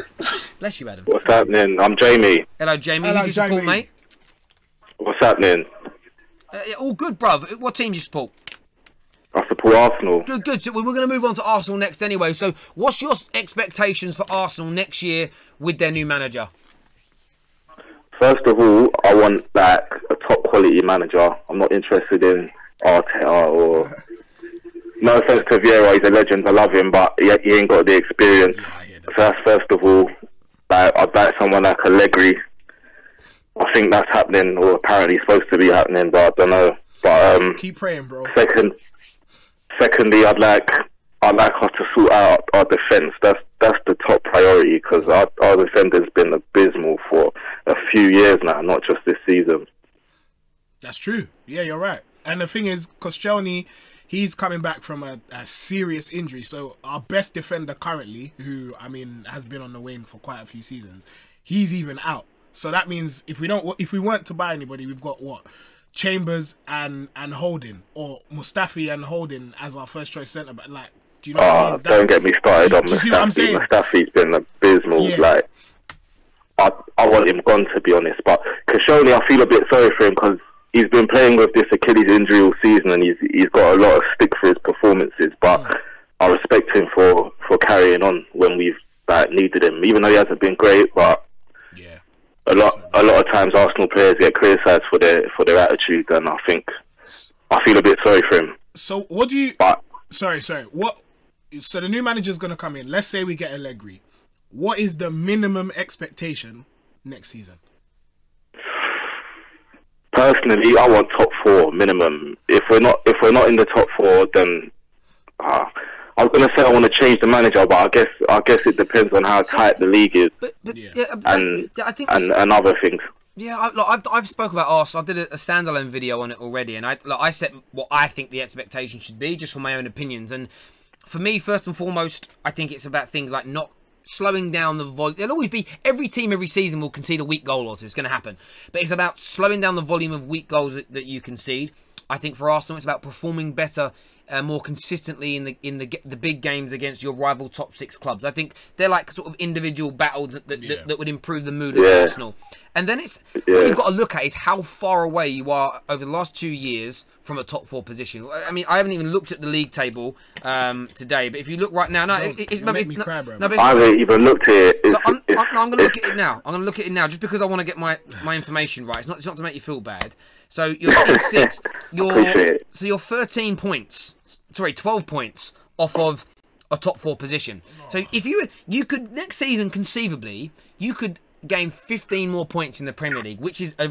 S5: Bless you, Adam.
S12: What's happening? I'm Jamie.
S5: Hello, Jamie. Who do you support, mate?
S12: What's happening?
S5: All good, bruv. What team do you support?
S12: I support Arsenal.
S5: Good. So we're going to move on to Arsenal next anyway. So what's your expectations for Arsenal next year with their new manager?
S12: First of all, I want like a top quality manager. I'm not interested in Arteta or... No offense to Vieira, he's a legend. I love him, but he ain't got the experience. So that's first of all. I'd like someone like Allegri. I think that's happening, or apparently supposed to be happening, but I don't know. But
S6: keep praying, bro.
S12: Secondly, I'd like us to sort out our defence. That's the top priority, because our defender's been abysmal for a few years now, not just this season.
S6: That's true. Yeah, you're right. And the thing is, Koscielny, he's coming back from a serious injury. So our best defender currently, who I mean has been on the wane for quite a few seasons, he's even out. So that means if we weren't to buy anybody, we've got what? Chambers and Holding, or Mustafi and Holding as our first choice centre back. Like, do you know what I mean?
S12: Don't get me started on Mustafi.
S6: See what I'm saying?
S12: Mustafi's been abysmal. Yeah. Like, I want him gone, to be honest. But Koscielny, I feel a bit sorry for him, because he's been playing with this Achilles injury all season, and he's got a lot of stick for his performances. But I respect him for carrying on when we've needed him, even though he hasn't been great. But
S6: yeah,
S12: a lot of times Arsenal players get criticised for their attitude, and I feel a bit sorry for him.
S6: So what do you? Sorry. What? So the new manager's going to come in. Let's say we get Allegri. What is the minimum expectation next season?
S12: Personally, I want top 4 minimum. If we're not in the top 4, then I was going to say I want to change the manager, but I guess it depends on how tight the league is, and other things.
S5: Yeah, I've spoke about Arsenal. I did a standalone video on it already, and I set what I think the expectation should be, just for my own opinions. And for me, first and foremost, I think it's about things like not slowing down the volume. There'll always be, every team every season will concede a weak goal or two. It's going to happen, but it's about slowing down the volume of weak goals that you concede. I think for Arsenal, it's about performing better, more consistently in the big games against your rival top 6 clubs. I think they're like sort of individual battles that would improve the mood of Arsenal. And then what you've got to look at is how far away you are over the last 2 years from a top 4 position. I mean, I haven't even looked at the league table today, but if you look right now, it's make me cry, bro.
S12: I haven't even looked at it.
S5: I'm going to look at it now. I'm going to look at it now, just because I want to get my information right. It's not to make you feel bad. So you're in 6th. You're 13 points. Sorry, 12 points off of a top 4 position. So if you could next season, conceivably, you could gain 15 more points in the Premier League, which is a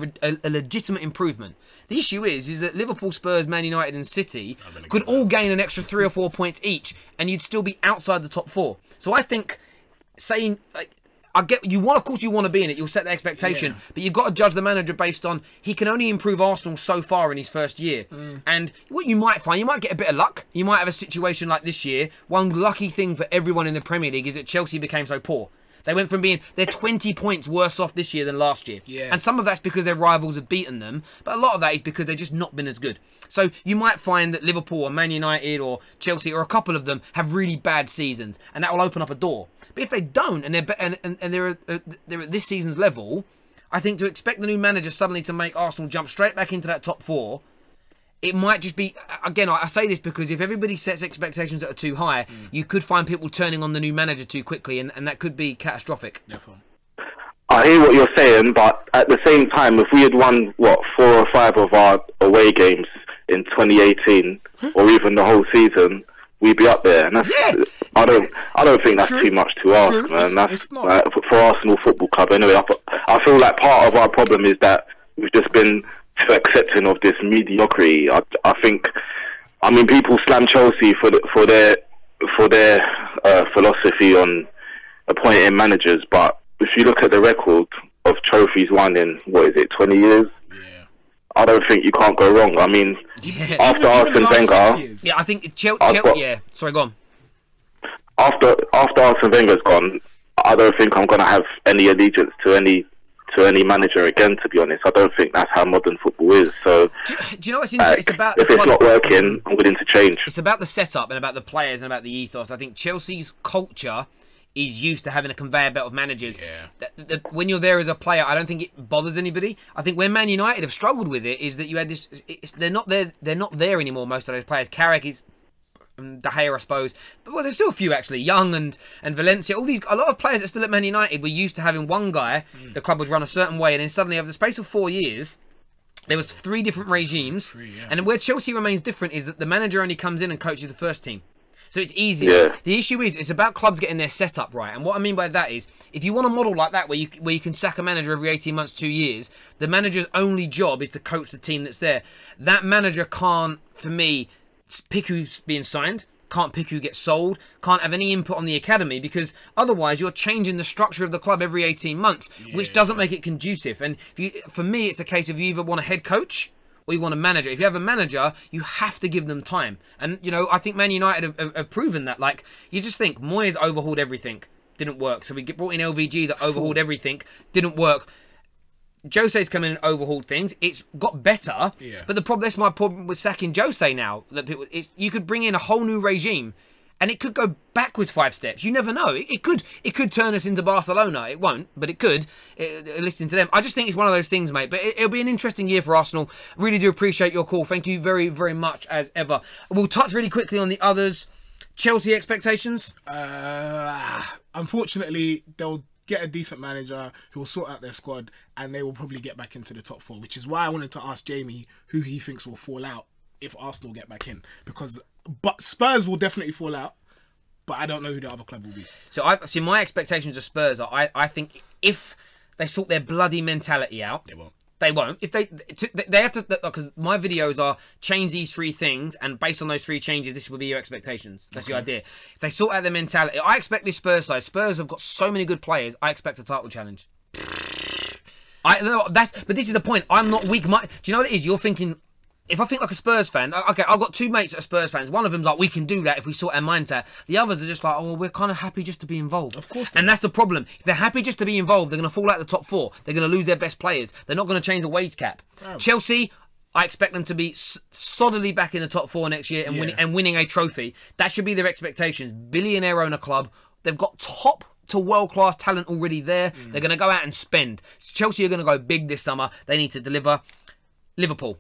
S5: legitimate improvement. The issue is that Liverpool, Spurs, Man United and City could all gain an extra 3 or 4 points each, and you'd still be outside the top 4. So I think saying, like, of course you want to be in it, you'll set the expectation, but you've got to judge the manager based on, he can only improve Arsenal so far in his first year. And what you might find, you might get a bit of luck. You might have a situation like this year. One lucky thing for everyone in the Premier League is that Chelsea became so poor. They went from they're 20 points worse off this year than last year. Yeah. And some of that's because their rivals have beaten them, but a lot of that is because they've just not been as good. So you might find that Liverpool or Man United or Chelsea or a couple of them have really bad seasons, and that will open up a door. But if they don't, and they're at this season's level, I think to expect the new manager suddenly to make Arsenal jump straight back into that top 4, it might just be, again, I say this because if everybody sets expectations that are too high, you could find people turning on the new manager too quickly, and that could be catastrophic.
S6: Definitely.
S12: I hear what you're saying, but at the same time, if we had won, 4 or 5 of our away games in 2018, or even the whole season, we'd be up there. And that's, I don't think that's too much to ask, man. That's for Arsenal Football Club. Anyway, I feel like part of our problem is that we've just been too accepting of this mediocrity. I think, people slam Chelsea for their philosophy on appointing managers, but if you look at the record of trophies won in 20 years, I don't think you can't go wrong. After Arsene Wenger,
S5: yeah, I think yeah. Sorry, go on.
S12: After Arsene Wenger's gone, I don't think I'm going to have any allegiance to any manager again. To be honest, I don't think that's how modern football is. So,
S5: do you know what's interesting? It's about
S12: if it's not working, I'm willing to change.
S5: It's about the setup and about the players and about the ethos. I think Chelsea's culture is used to having a conveyor belt of managers. Yeah. When you're there as a player, I don't think it bothers anybody. I think where Man United have struggled with it is that you had this. They're not there anymore. Most of those players. Carrick is. De Gea, I suppose. But well, there's still a few actually. Young and Valencia. A lot of players that are still at Man United were used to having one guy. The club was run a certain way, and then suddenly, over the space of 4 years, there was 3 different regimes. And where Chelsea remains different is that the manager only comes in and coaches the first team. So it's easier. Yeah. The issue is, it's about clubs getting their setup right. And what I mean by that is, if you want a model like that, where you can sack a manager every 18 months, 2 years, the manager's only job is to coach the team that's there. That manager can't, for me, pick who's being signed, can't pick who gets sold, can't have any input on the academy, because otherwise you're changing the structure of the club every 18 months, which doesn't make it conducive. And for me, it's a case of you either want a head coach or you want a manager. If you have a manager, you have to give them time. And, you know, I think Man United have proven that. Like, you just think Moyes overhauled everything, didn't work. So we brought in LVG that overhauled everything, didn't work. Jose's come in and overhauled things. It's got better, but that's my problem with sacking Jose now. That you could bring in a whole new regime, and it could go backwards 5 steps. You never know. It could turn us into Barcelona. It won't, but it could. Listening to them, I just think it's one of those things, mate. But it'll be an interesting year for Arsenal. Really do appreciate your call. Thank you very, very much as ever. We'll touch really quickly on the others. Chelsea expectations.
S6: Unfortunately, they'll get a decent manager who will sort out their squad, and they will probably get back into the top 4, which is why I wanted to ask Jamie who he thinks will fall out if Arsenal get back in, but Spurs will definitely fall out, but I don't know who the other club will be.
S5: So my expectations of Spurs are, I think if they sort their bloody mentality out, they won't. If they have to, because my videos are change these 3 things, and based on those 3 changes, this will be your expectations. That's the idea. If they sort out their mentality, I expect this Spurs side. Spurs have got so many good players. I expect a title challenge. But this is the point. I'm not weak. Do you know what it is? You're thinking. If I think like a Spurs fan, okay, I've got 2 mates that are Spurs fans. One of them's like, we can do that if we sort our mindset. The others are just like, oh, well, we're kind of happy just to be involved.
S6: Of course.
S5: And that's the problem. If they're happy just to be involved, they're going to fall out the top 4. They're going to lose their best players. They're not going to change the wage cap. Oh. Chelsea, I expect them to be solidly back in the top 4 next year and winning a trophy. That should be their expectations. Billionaire owner club. They've got top to world-class talent already there. They're going to go out and spend. Chelsea are going to go big this summer. They need to deliver. Liverpool.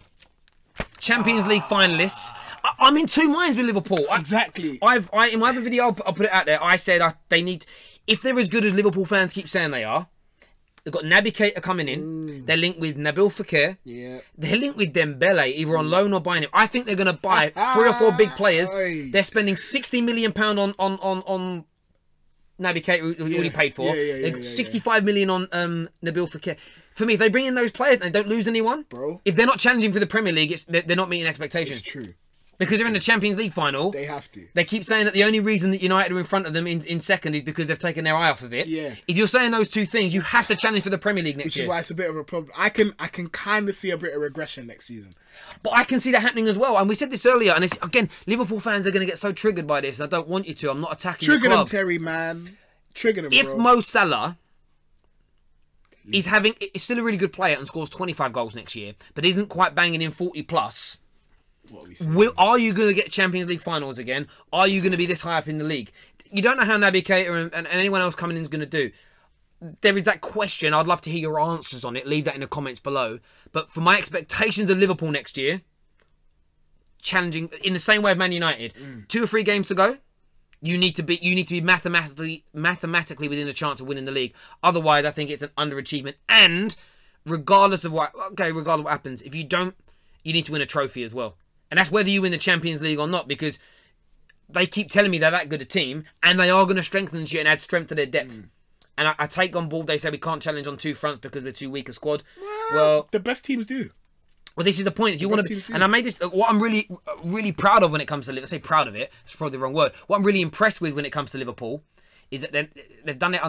S5: Champions League finalists. I'm in 2 minds with Liverpool.
S6: Exactly.
S5: In my other video, I'll put it out there. I said they need, if they're as good as Liverpool fans keep saying they are. They've got Naby Keita coming in. They're linked with Nabil Fekir. Yeah. They're linked with Dembele, either on loan or buying him. I think they're going to buy 3 or 4 big players. They're spending £60 million on Naby Keita, who already paid for. They've got 65 million on Nabil Fekir. For me, if they bring in those players and they don't lose anyone, if they're not challenging for the Premier League, they're not meeting expectations.
S6: It's true.
S5: Because they're in the Champions League final.
S6: They have to.
S5: They keep saying that the only reason that United are in front of them in second is because they've taken their eye off of it. Yeah. If you're saying those 2 things, you have to challenge for the Premier League next year.
S6: Which is why it's a bit of a problem. I can kind of see a bit of regression next season.
S5: But I can see that happening as well. And we said this earlier. And again, Liverpool fans are going to get so triggered by this. And I don't want you to. I'm not attacking the club.
S6: Trigger them, Terry, man. Trigger them, bro.
S5: If Mo Salah is still a really good player and scores 25 goals next year, but isn't quite banging in 40 plus, are you going to get Champions League finals again? Are you going to be this high up in the league? You don't know how Naby Keita and anyone else coming in is going to do. There is that question. I'd love to hear your answers on it. Leave that in the comments below. But for my expectations of Liverpool next year, challenging in the same way of Man United, 2 or 3 games to go. You need to be mathematically within a chance of winning the league. Otherwise, I think it's an underachievement. And regardless of what happens, if you don't, you need to win a trophy as well. And that's whether you win the Champions League or not, because they keep telling me they're that good a team, and they are going to strengthen this year and add strength to their depth. And I take on board they say we can't challenge on 2 fronts because we're too weak a squad. Well,
S6: the best teams do.
S5: Well, this is the point. If you want to, and I made this. What I'm really, really proud of when it comes to, let's say proud of it. It's probably the wrong word. What I'm really impressed with when it comes to Liverpool is that they've done it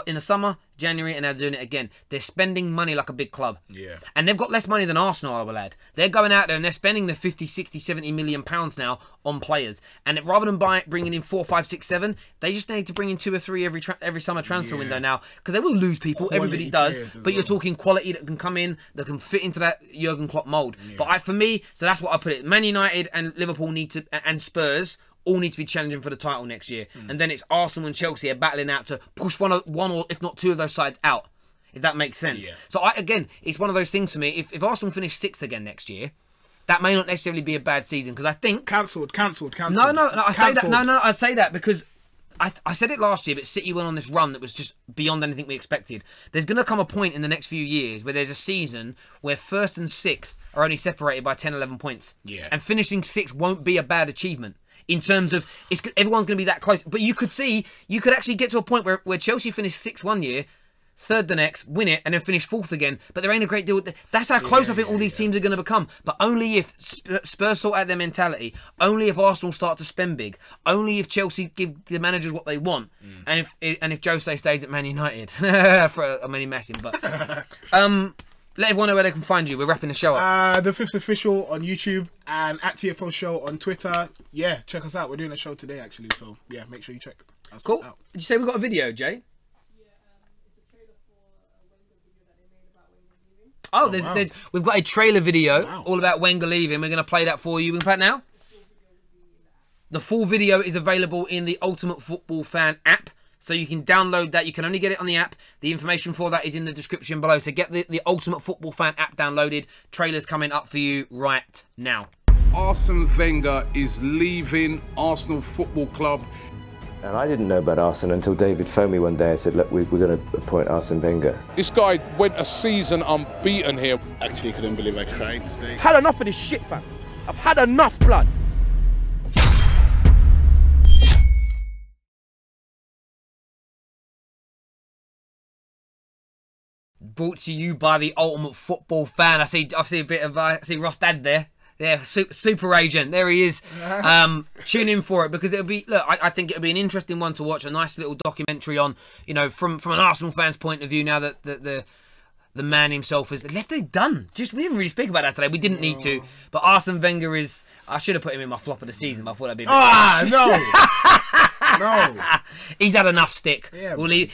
S5: in the summer, January, and now they're doing it again. They're spending money like a big club.
S6: Yeah.
S5: And they've got less money than Arsenal, I will add. They're going out there and they're spending the 50, 60, 70 million pounds now on players. And rather than bringing in 4, 5, 6, 7, they just need to bring in 2 or 3 every summer transfer window now. Because they will lose people. Everybody does. But you're talking quality that can come in, that can fit into that Jurgen Klopp mould. Yeah. But for me, so that's what I put it. Man United and Liverpool need to, and Spurs all need to be challenging for the title next year. And then it's Arsenal and Chelsea are battling out to push one or if not 2 of those sides out, if that makes sense. Yeah. So again, it's one of those things for me. If Arsenal finish 6th again next year, that may not necessarily be a bad season, because I think cancelled. No, I say that. No, I say that because I said it last year, but City went on this run that was just beyond anything we expected. There's going to come a point in the next few years where there's a season where 1st and 6th are only separated by 10, 11 points. Yeah. And finishing 6th won't be a bad achievement. In terms of, everyone's going to be that close. But you could actually get to a point where Chelsea finished 6th one year, 3rd the next, win it, and then finish 4th again. But there ain't a great deal. That's how close I think all these teams are going to become. But only if Spurs sort out their mentality, only if Arsenal start to spend big, only if Chelsea give the managers what they want, and if Jose stays at Man United. I'm only messing, but... let everyone know where they can find you. We're wrapping the show up.
S6: The 5th Official on YouTube and at TFO Show on Twitter. Yeah, check us out. We're doing a show today, actually. So, yeah, make sure you check us out.
S5: Did you say we've got a video, Jay? Oh, we've got a trailer video all about Wenger leaving. We're going to play that for you. We can play it now? The full video is available in the Ultimate Football Fan app. So you can download that. You can only get it on the app. The information for that is in the description below. So get the Ultimate Football Fan app downloaded. Trailers coming up for you right now.
S1: Arsene Wenger is leaving Arsenal Football Club.
S13: And I didn't know about Arsene until David phoned me one day and said, look, we're going to appoint Arsene Wenger.
S1: This guy went a season unbeaten here.
S6: Actually, couldn't believe I cried today.
S2: Had enough of this shit, fam. I've had enough, blood.
S5: Brought to you by the Ultimate Football Fan. I see a bit of I see Ross Dad there. Yeah, super agent. There he is. Tune in for it, because it'll be. Look, I think it'll be an interesting one to watch. A nice little documentary on, from an Arsenal fan's point of view. Now that the man himself has left it done. We didn't really speak about that today. We didn't need to. But Arsene Wenger is. I should have put him in my flop of the season, but I thought that'd be. No. He's had enough stick. Yeah, do you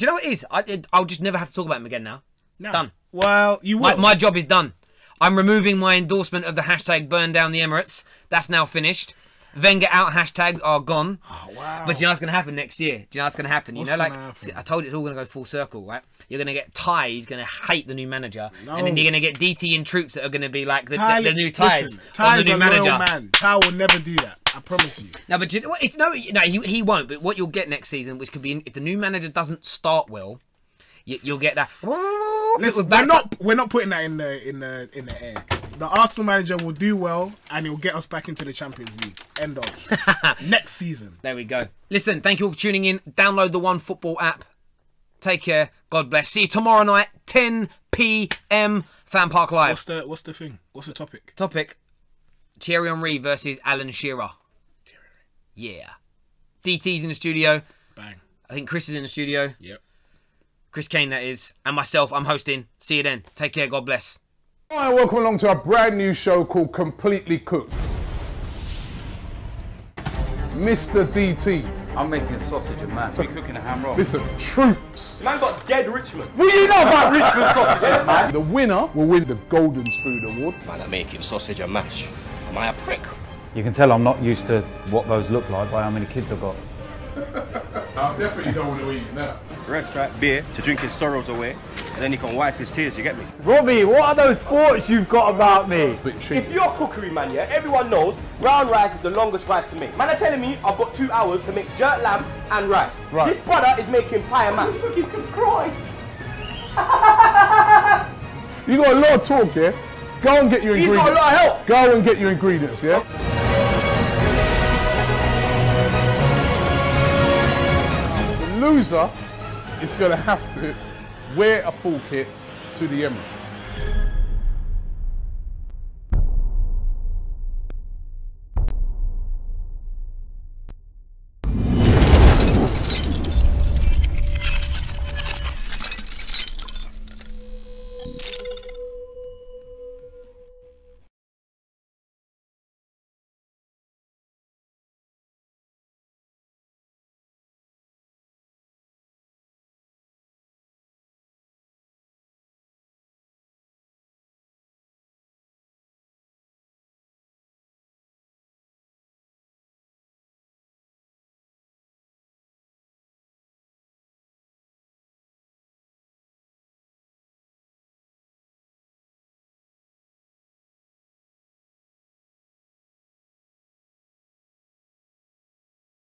S5: know what it is? I'll just never have to talk about him again now. No. Done.
S6: Well, you will.
S5: My job is done. I'm removing my endorsement of the hashtag burn down the Emirates. That's now finished. Wenger out hashtags are gone. Oh, wow. But do you know what's going to happen next year? Do you know what's going to happen? I told you it's all going to go full circle, right? You're going to get Ty, he's going to hate the new manager. No. And then you're going to get DT and Troops that are going to be like the new Ties.
S6: Ty's the new manager. Man. Ty will never do that. I promise you.
S5: No, but he won't. But what you'll get next season, which could be if the new manager doesn't start well, you'll get that.
S6: Listen, we're not putting that in the air. The Arsenal manager will do well, and he'll get us back into the Champions League. End of. Next season.
S5: There we go. Listen, thank you all for tuning in. Download the One Football app. Take care. God bless. See you tomorrow night, 10 p.m. FanPark Live.
S6: What's the thing? What's the topic?
S5: Thierry Henry versus Alan Shearer. Yeah. DT's in the studio.
S6: Bang.
S5: I think Chris is in the studio.
S6: Yep.
S5: Chris Kane, that is. And myself, I'm hosting. See you then. Take care. God bless.
S1: Hi, and welcome along to a brand new show called Completely Cooked. Mr. DT.
S2: I'm making a sausage and mash. We're cooking a ham roll.
S1: Listen, Troops.
S2: Man got dead Richmond.
S1: What do you know about Richmond sausages, man? The winner will win the Golden Spoon Award.
S14: Man, I'm making sausage and mash. Am I a prick?
S15: You can tell I'm not used to what those look like by how many kids I've got.
S1: I definitely don't want to eat now.
S14: Red stripe beer to drink his sorrows away, and then he can wipe his tears, you get me?
S15: Robbie, what are those thoughts you've got about me?
S16: If you're cookery man, yeah, everyone knows brown rice is the longest rice to make. Man are telling me I've got 2 hours to make jerk lamb and rice. Right. This brother is making pie and mash. Look, he's gonna cry.
S1: You got a lot of talk, yeah? Go and get your ingredients.
S16: He's got a lot of help.
S1: Go and get your ingredients, yeah? The loser is going to have to wear a full kit to the Emirates.